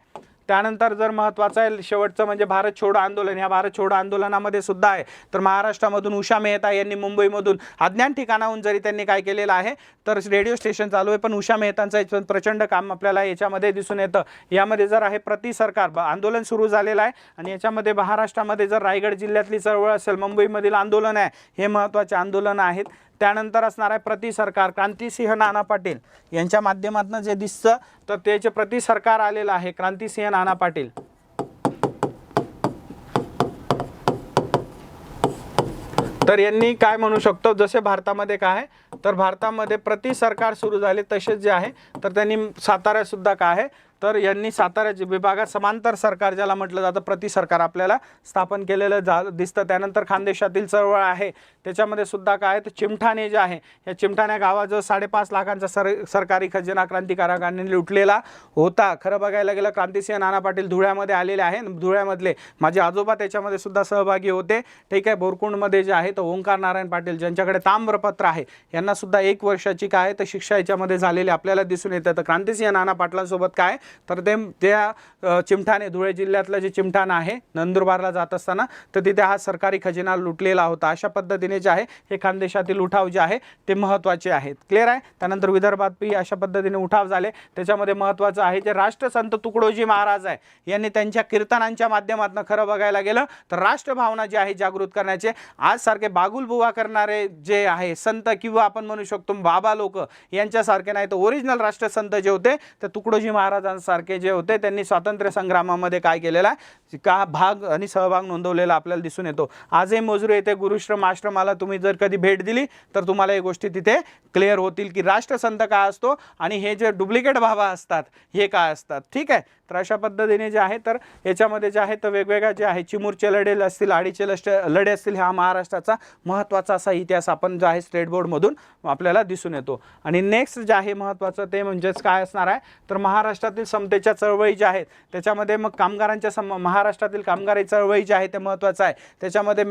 त्यानंतर जर महत्त्वाचं आहे शेवटचं म्हणजे भारत छोडो आंदोलन. ह्या भारत छोडो आंदोलनामध्ये सुद्धा आहे तर महाराष्ट्रामधून उषा मेहता यांनी मुंबईमधून अज्ञात ठिकाणाहून जरी त्यांनी काय केलेलं आहे तर रेडिओ स्टेशन चालू आहे, पण उषा मेहतांचं प्रचंड काम आपल्याला याच्यामध्ये दिसून येतं. यामध्ये जर आहे प्रति सरकार आंदोलन सुरू झालेलं आहे आणि याच्यामध्ये महाराष्ट्रामध्ये जर रायगड जिल्ह्यातली चळवळ असेल, मुंबईमधील आंदोलन आहे, हे महत्त्वाचे आंदोलनं आहेत. त्यानंतर असणार आहे प्रति सरकार, क्रांतिसिंह नाना पाटील यांच्या माध्यमातून जे दिसतं तर त्याचे प्रति सरकार आलेलं आहे क्रांतिसिंह नाना पाटील. तर यांनी काय म्हणू शकतो जसे भारतामध्ये काय आहे तर भारतामध्ये प्रति सरकार सुरू झाले तसेच जे आहे तर त्यांनी सातारा सुद्धा काय आहे तर यांनी साताऱ्याच्या विभागात समांतर सरकार ज्याला म्हटलं जातं प्रति सरकार आपल्याला स्थापन केलेलं दिसतं. त्यानंतर खानदेशातील चळवळ आहे त्याच्यामध्ये सुद्धा काय तर चिमठाणे जे आहे या चिमठाण्या गावाजवळ 5.5 लाखांचा सरकारी खजिना क्रांतिकारकांनी लुटलेला होता. खरं बघायला गेलं क्रांतिसिंह नाना पाटील धुळ्यामध्ये आलेले आहे. धुळ्यामधले माझे आजोबा त्याच्यामध्ये सुद्धा सहभागी होते. ठीक आहे. बोरकुंडमध्ये जे आहे तर ओंकार नारायण पाटील ज्यांच्याकडे ताम्रपत्र आहे यांना सुद्धा 1 वर्षाची काय तर शिक्षा याच्यामध्ये झालेली आपल्याला दिसून येतं. तर क्रांतिसिंह नाना पाटलांसोबत काय तर त्या चिमठाणे, धुळे जिल्ह्यातलं जे चिमठाण आहे नंदुरबारला जात असताना तर तिथे हा सरकारी खजिना लुटलेला होता. अशा पद्धतीने जे आहे हे खानदेशातील उठाव जे आहे ते महत्त्वाचे आहेत. क्लिअर आहे. त्यानंतर विदर्भातही अशा पद्धतीने उठाव झाले. त्याच्यामध्ये महत्त्वाचं आहे जे राष्ट्रसंत तुकडोजी महाराज आहे यांनी त्यांच्या कीर्तनांच्या माध्यमातून खरं बघायला गेलं तर राष्ट्रभावना जी आहे जागृत करण्याचे आज सारखे बागुलबुवा करणारे जे आहे संत किंवा आपण म्हणू शकतो बाबा लोक यांच्यासारखे नाही तर ओरिजिनल राष्ट्रसंत जे होते ते तुकडोजी महाराजांसारखे जे होते त्यांनी स्वातंत्र्य संग्रामामध्ये काय केलेला आहे का भाग आणि सहभाग नोंदवलेला आपल्याला दिसून येतो. आजही मजूर येथे गुरुश्रम आश्रमाला तुम्ही जर कधी भेट दिली तर तुम्हाला या गोष्टी तिथे क्लिअर होतील की राष्ट्रसंत काय असतो आणि हे जे डुप्लिकेट बाबा असतात हे काय असतात. ठीक आहे. तर अशा पद्धतीने जे आहे तर याच्यामध्ये जे आहे तर वेगवेगळ्या जे आहे चिमूरचे लढे असतील, आडीचे लढे असतील, हा महाराष्ट्राचा महत्त्वाचा असा इतिहास आपण जो आहे स्टेट बोर्डमधून आपल्याला दिसून येतो. आणि नेक्स्ट जे आहे महत्त्वाचं ते म्हणजेच काय असणार आहे तर महाराष्ट्रातील समतेच्या चळवळी ज्या आहेत त्याच्यामध्ये मग कामगारांच्या महाराष्ट्रातील कामगारी चळवळी जी आहे ते महत्त्वाचं आहे. त्याच्यामध्ये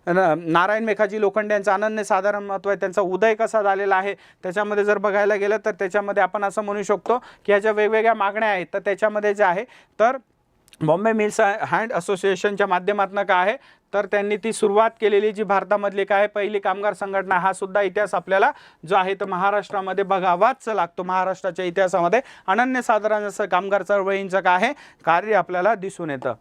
नारायण मेघाजी लोखंडे यांचं अनन्यसाधारण महत्त्व आहे. त्यांचा उदय कसा झालेला आहे त्याच्यामध्ये जर बघायला गेलं तर त्याच्यामध्ये आपण असं म्हणू शकतो की ह्याच्या वेगवेगळ्या मागण्या आहेत. तर त्याच्यामध्ये जे आहे तर बॉम्बे मिल्स हँड असोसिएशनच्या माध्यमातून काय आहे तर त्यांनी ती सुरुवात केलेली जी भारतामधली काय पहिली कामगार संघटना, हा सुद्धा इतिहास आपल्याला जो आहे तर महाराष्ट्रामध्ये बघावाच लागतो. महाराष्ट्राच्या इतिहासामध्ये अनन्यसाधारण असं कामगार चळवळींचं काय आहे कार्य आपल्याला दिसून येतं.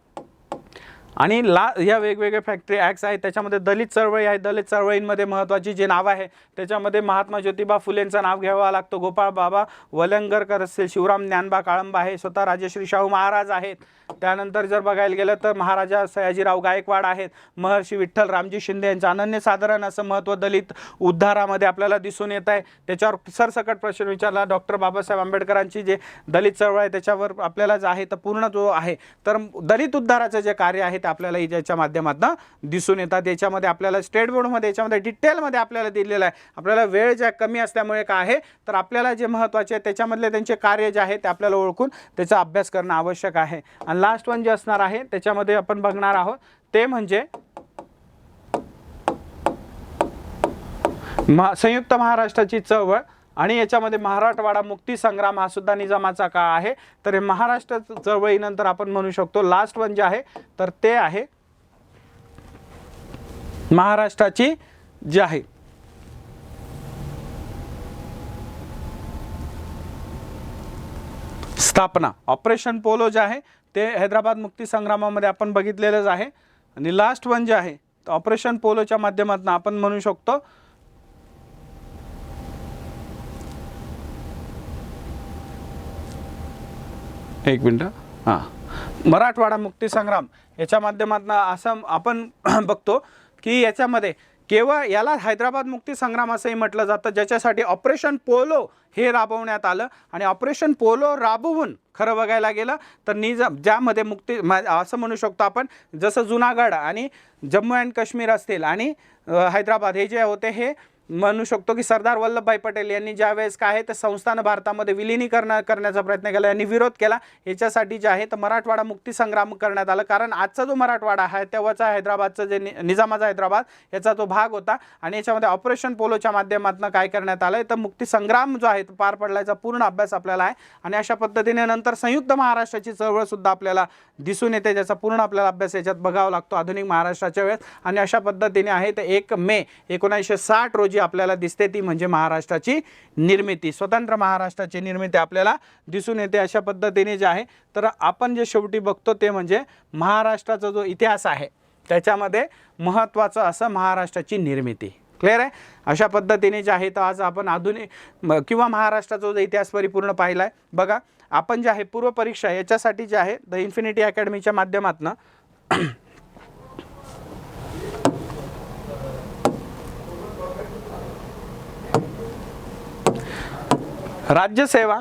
आणि या वेगवेगळे फॅक्टरी ॲक्ट्स आहेत. त्याच्यामध्ये दलित चळवळी आहे. दलित चळवळींमध्ये महत्त्वाची जी नावं आहे त्याच्यामध्ये महात्मा ज्योतिबा फुलेंचं नाव घ्यावं लागतं, गोपाळ बाबा वलंगरकर असतील, शिवराम ज्ञानबा काळंबा आहे, स्वतः राजश्री शाहू महाराज आहेत. त्यानंतर जर बघायला गेलं तर महाराजा सयाजीराव गायकवाड आहेत, महर्षी विठ्ठल रामजी शिंदे यांचं अनन्यसाधारण असं महत्त्व दलित उद्धारामध्ये आपल्याला दिसून येत आहे. त्याच्यावर सरसकट प्रश्न विचारला. डॉक्टर बाबासाहेब आंबेडकरांची जे दलित चळवळ आहे त्याच्यावर आपल्याला जे आहे तर पूर्ण जो आहे तर दलित उद्धाराचं जे कार्य आहे ते आपल्याला याच्या माध्यमातून दिसून येतात. याच्यामध्ये आपल्याला स्टेट बोर्डमध्ये याच्यामध्ये डिटेलमध्ये आपल्याला दिलेलं आहे. आपल्याला वेळ ज्या कमी असल्यामुळे काय आहे तर आपल्याला जे महत्त्वाचे आहे त्याच्यामधले त्यांचे कार्य जे आहे ते आपल्याला ओळखून त्याचा अभ्यास करणं आवश्यक आहे. आणि लास्ट वन जे असणार आहे त्याच्यामध्ये आपण बघणार आहोत ते म्हणजे संयुक्त महाराष्ट्राची चळवळ आणि याच्यामध्ये मराठवाडा मुक्ती संग्राम हा सुद्धा निजामाचा काळ आहे. तर हे महाराष्ट्र चळवळीनंतर आपण म्हणू शकतो लास्ट वन जे आहे तर ते आहे महाराष्ट्राची जी आहे स्थापना. ऑपरेशन पोलो जे आहे ते हैदराबाद मुक्ती संग्रामामध्ये आपण बघितलेलंच आहे. आणि लास्ट वन जे आहे ऑपरेशन पोलोच्या माध्यमातून आपण म्हणू शकतो एक मिनटं मराठवाडा मुक्ती संग्राम याच्या माध्यमातून असं आपण बघतो की याच्यामध्ये केवळ याला हैदराबाद मुक्ती संग्राम असंही म्हटलं जातं ज्याच्यासाठी ऑपरेशन पोलो हे राबवण्यात आलं. आणि ऑपरेशन पोलो राबवून खरं बघायला गेलं तर ज्यामध्ये मुक्ती असं म्हणू शकतो आपण जसं जुनागड आणि जम्मू अँड काश्मीर असतील आणि हैदराबाद हे जे होते हे म्हणू शकतो की सरदार वल्लभभाई पटेल यांनी ज्यावेळेस काय आहे तर संस्थान भारतामध्ये विलिनीकरण करण्याचा प्रयत्न केला, यांनी विरोध केला. याच्यासाठी जे आहे तर मराठवाडा मुक्ती संग्राम करण्यात आला. कारण आजचा जो मराठवाडा आहे तेव्हाचा हैदराबादचं जे निजामाचा हैदराबाद याचा तो भाग होता. आणि याच्यामध्ये ऑपरेशन पोलोच्या माध्यमातून काय करण्यात आलं तर मुक्ती संग्राम जो आहे तो पार पडल्याचा पूर्ण अभ्यास आपल्याला आहे. आणि अशा पद्धतीने नंतर संयुक्त महाराष्ट्राची चळवळ सुद्धा आपल्याला दिसून येते ज्याचा पूर्ण आपल्याला अभ्यास याच्यात बघावा लागतो आधुनिक महाराष्ट्राच्या वेळेस. आणि अशा पद्धतीने आहे तर 1 मे 1960 रोजी आपल्याला दिसते ती म्हणजे महाराष्ट्राची निर्मिती, स्वतंत्र महाराष्ट्राची निर्मिती आपल्याला दिसून येते. अशा पद्धतीने जे आहे तर आपण जे शेवटी बघतो ते म्हणजे महाराष्ट्राचा जो इतिहास आहे त्याच्यामध्ये महत्त्वाचं असं महाराष्ट्राची निर्मिती. क्लिअर आहे. अशा पद्धतीने जे आहे तर आज आपण आधुनिक किंवा महाराष्ट्राचा जो इतिहास परिपूर्ण पाहिला आहे. बघा आपण जे आहे पूर्व परीक्षा याच्यासाठी जे आहे द इन्फिनिटी अकॅडमीच्या माध्यमातून राज्यसेवा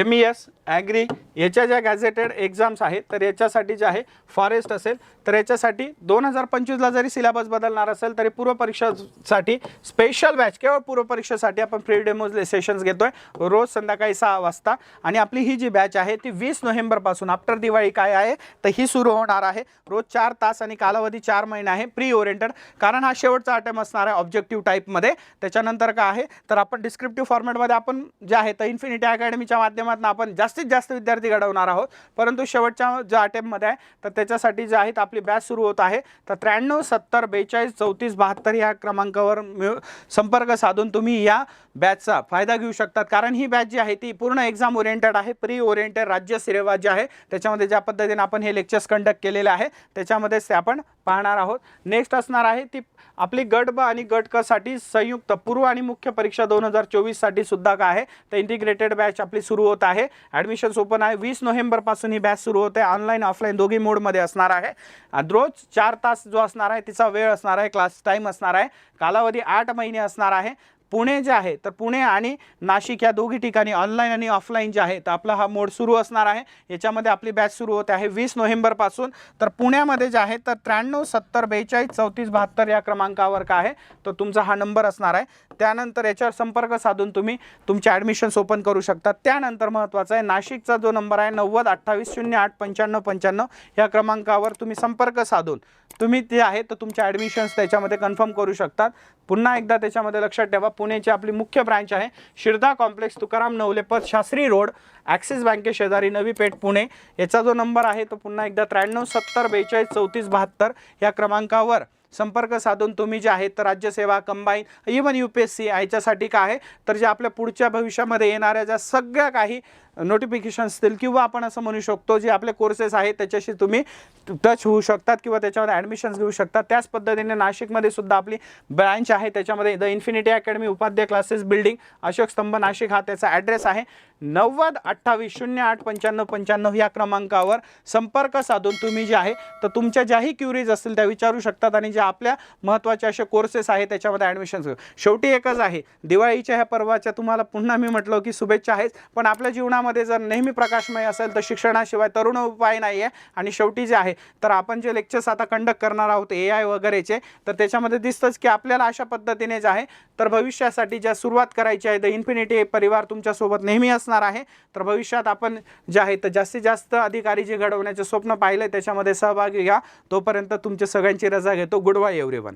MES ॲग्री याच्या ज्या गॅझेटेड एक्झाम्स आहेत तर याच्यासाठी जे आहे फॉरेस्ट असेल तर याच्यासाठी 2025ला जरी सिलेबस बदलणार असेल तरी पूर्व परीक्षेसाठी स्पेशल बॅच केवळ पूर्व परीक्षेसाठी आपण फ्री डेमोज सेशन्स घेतोय रोज संध्याकाळी 6 वाजता. आणि आपली ही जी बॅच आहे ती 20 नोव्हेंबरपासून आफ्टर दिवाळी काय आहे तर ही सुरू होणार आहे. रोज 4 तास आणि कालावधी 4 महिने आहे. प्री ओरिएंटेड कारण हा शेवटचा अटेम्प्ट असणार आहे ऑब्जेक्टिव्ह टाईपमध्ये. त्याच्यानंतर काय आहे तर आपण डिस्क्रिप्टिव्ह फॉर्मॅटमध्ये आपण जे आहे तर इन्फिनिटी अकॅडमीच्या माध्यमातून आपण जास्तीत जास्त विद्यार्थी विद्यार्थी घडवणार आहोत. परंतु शेवटच्या ज्या अटेम्प्टमध्ये आहे तर त्याच्यासाठी जे आहेत आपली बॅच सुरू होत आहे. तर 93 70 42 34 72 या क्रमांकावर संपर्क साधून तुम्ही या बॅचचा फायदा घेऊ शकतात. कारण ही बॅच जी आहे ती पूर्ण एक्झाम ओरिएंटेड आहे, प्री ओरिएंटेड राज्य स्तरीय जे आहे त्याच्यामध्ये ज्या पद्धतीने आपण हे लेक्चर्स कंडक्ट केलेले आहे त्याच्यामध्येच ते आपण पाहणार आहोत. नेक्स्ट असणार आहे ती आपली गट ब आणि गट क साठी संयुक्त पूर्व आणि मुख्य परीक्षा 2024 साठी सुद्धा काय आहे तर इंटिग्रेटेड बॅच आपली सुरू होत आहे. ॲडमिशन्स ओपन आहे. 20 नोव्हेंबर पासून ही बॅच सुरू होते. ऑनलाईन ऑफलाईन दोघी मोडमध्ये असणार आहे. रोज 4 तास जो असणार आहे तिचा वेळ असणार आहे, क्लास टाईम असणार आहे. कालावधी 8 महिने असणार आहे. पुणे जे आहे तर पुणे आणि नाशिक या दोघी ठिकाणी ऑनलाईन आणि ऑफलाईन जे आहे तर आपला हा मोड सुरू असणार आहे. याच्यामध्ये आपली बॅच सुरू होते आहे 20 नोव्हेंबर पासून. तर पुण्यामध्ये जे आहे तर 93 70 42 34 72 या क्रमांकावर काय आहे तर तुमचा हा नंबर असणार आहे. त्यानंतर याच्यावर संपर्क साधून तुम्ही तुमचे ॲडमिशन्स ओपन करू शकता. त्यानंतर महत्त्वाचं आहे नाशिकचा जो नंबर आहे 90 28 08 95 95 या क्रमांकावर तुम्ही संपर्क साधून तुम्ही ते आहे तर तुमचे ॲडमिशन्स त्याच्यामध्ये कन्फर्म करू शकतात. पुन्हा एकदा त्याच्यामध्ये लक्षात ठेवा पुण्याची आपली मुख्य ब्रांच आहे शिरदा कॉम्प्लेक्स तुकाराम नवले पथ शास्त्री रोड ॲक्सिस बँके शेजारी नवी पेठ पुणे. याचा जो नंबर आहे तो पुन्हा एकदा 93 70 42 34 72 या क्रमांकावर संपर्क साधून तुम्ही जे आहे तर राज्यसेवा कंबाईन इवन UPSC याच्यासाठी काय आहे तर जे आपल्या पुढच्या भविष्यामध्ये येणाऱ्या ज्या सगळ्या काही नोटिफिकेशन असतील किंवा आपण असं म्हणू शकतो जे आपले कोर्सेस आहेत त्याच्याशी तुम्ही टच होऊ शकतात किंवा त्याच्यामध्ये ॲडमिशन्स घेऊ शकतात. त्याच पद्धतीने नाशिकमध्ये सुद्धा आपली ब्रँच आहे. त्याच्यामध्ये the infinity academy Upadhyay classes building Ashok Stambh Nashik हा त्याचा ॲड्रेस आहे. 90 28 08 95 95 या क्रमांकावर संपर्क साधून तुम्ही जे आहे तर तुमच्या ज्याही क्युरीज असतील त्या विचारू शकतात आणि ज्या आपल्या महत्त्वाचे असे कोर्सेस आहेत त्याच्यामध्ये ॲडमिशन्स घेऊ. शेवटी एकच आहे दिवाळीच्या ह्या पर्वाच्या तुम्हाला पुन्हा मी म्हटलं की शुभेच्छा आहेच. पण आपल्या जीवनामध्ये जर नेहमी प्रकाशमय असेल तर शिक्षणाशिवाय तरुण उपाय नाही आहे. आणि शेवटी जे आहे तर आपण जे लेक्चर्स आता कंडक्ट करणार आहोत AI वगैरेचे तर त्याच्यामध्ये दिसतंच की आपल्याला अशा पद्धतीने जे आहे तर भविष्यासाठी ज्या सुरुवात करायची आहे द इन्फिनिटी परिवार तुमच्यासोबत नेहमी असणार आहे. तर भविष्यात आपण जे आहे तर जास्तीत जास्त अधिकारी जे घडवण्याचे स्वप्न पाहिलं त्याच्यामध्ये सहभागी घ्या. तोपर्यंत तुमच्या सगळ्यांची रजा घेतो. Good bye everyone.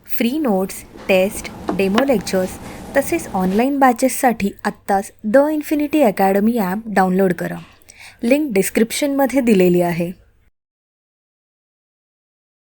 Free notes, test, demo lectures तसेच ऑनलाईन बॅचेससाठी आत्ताच the infinity academy app download करा. लिंक डिस्क्रिप्शनमध्ये दिलेली आहे.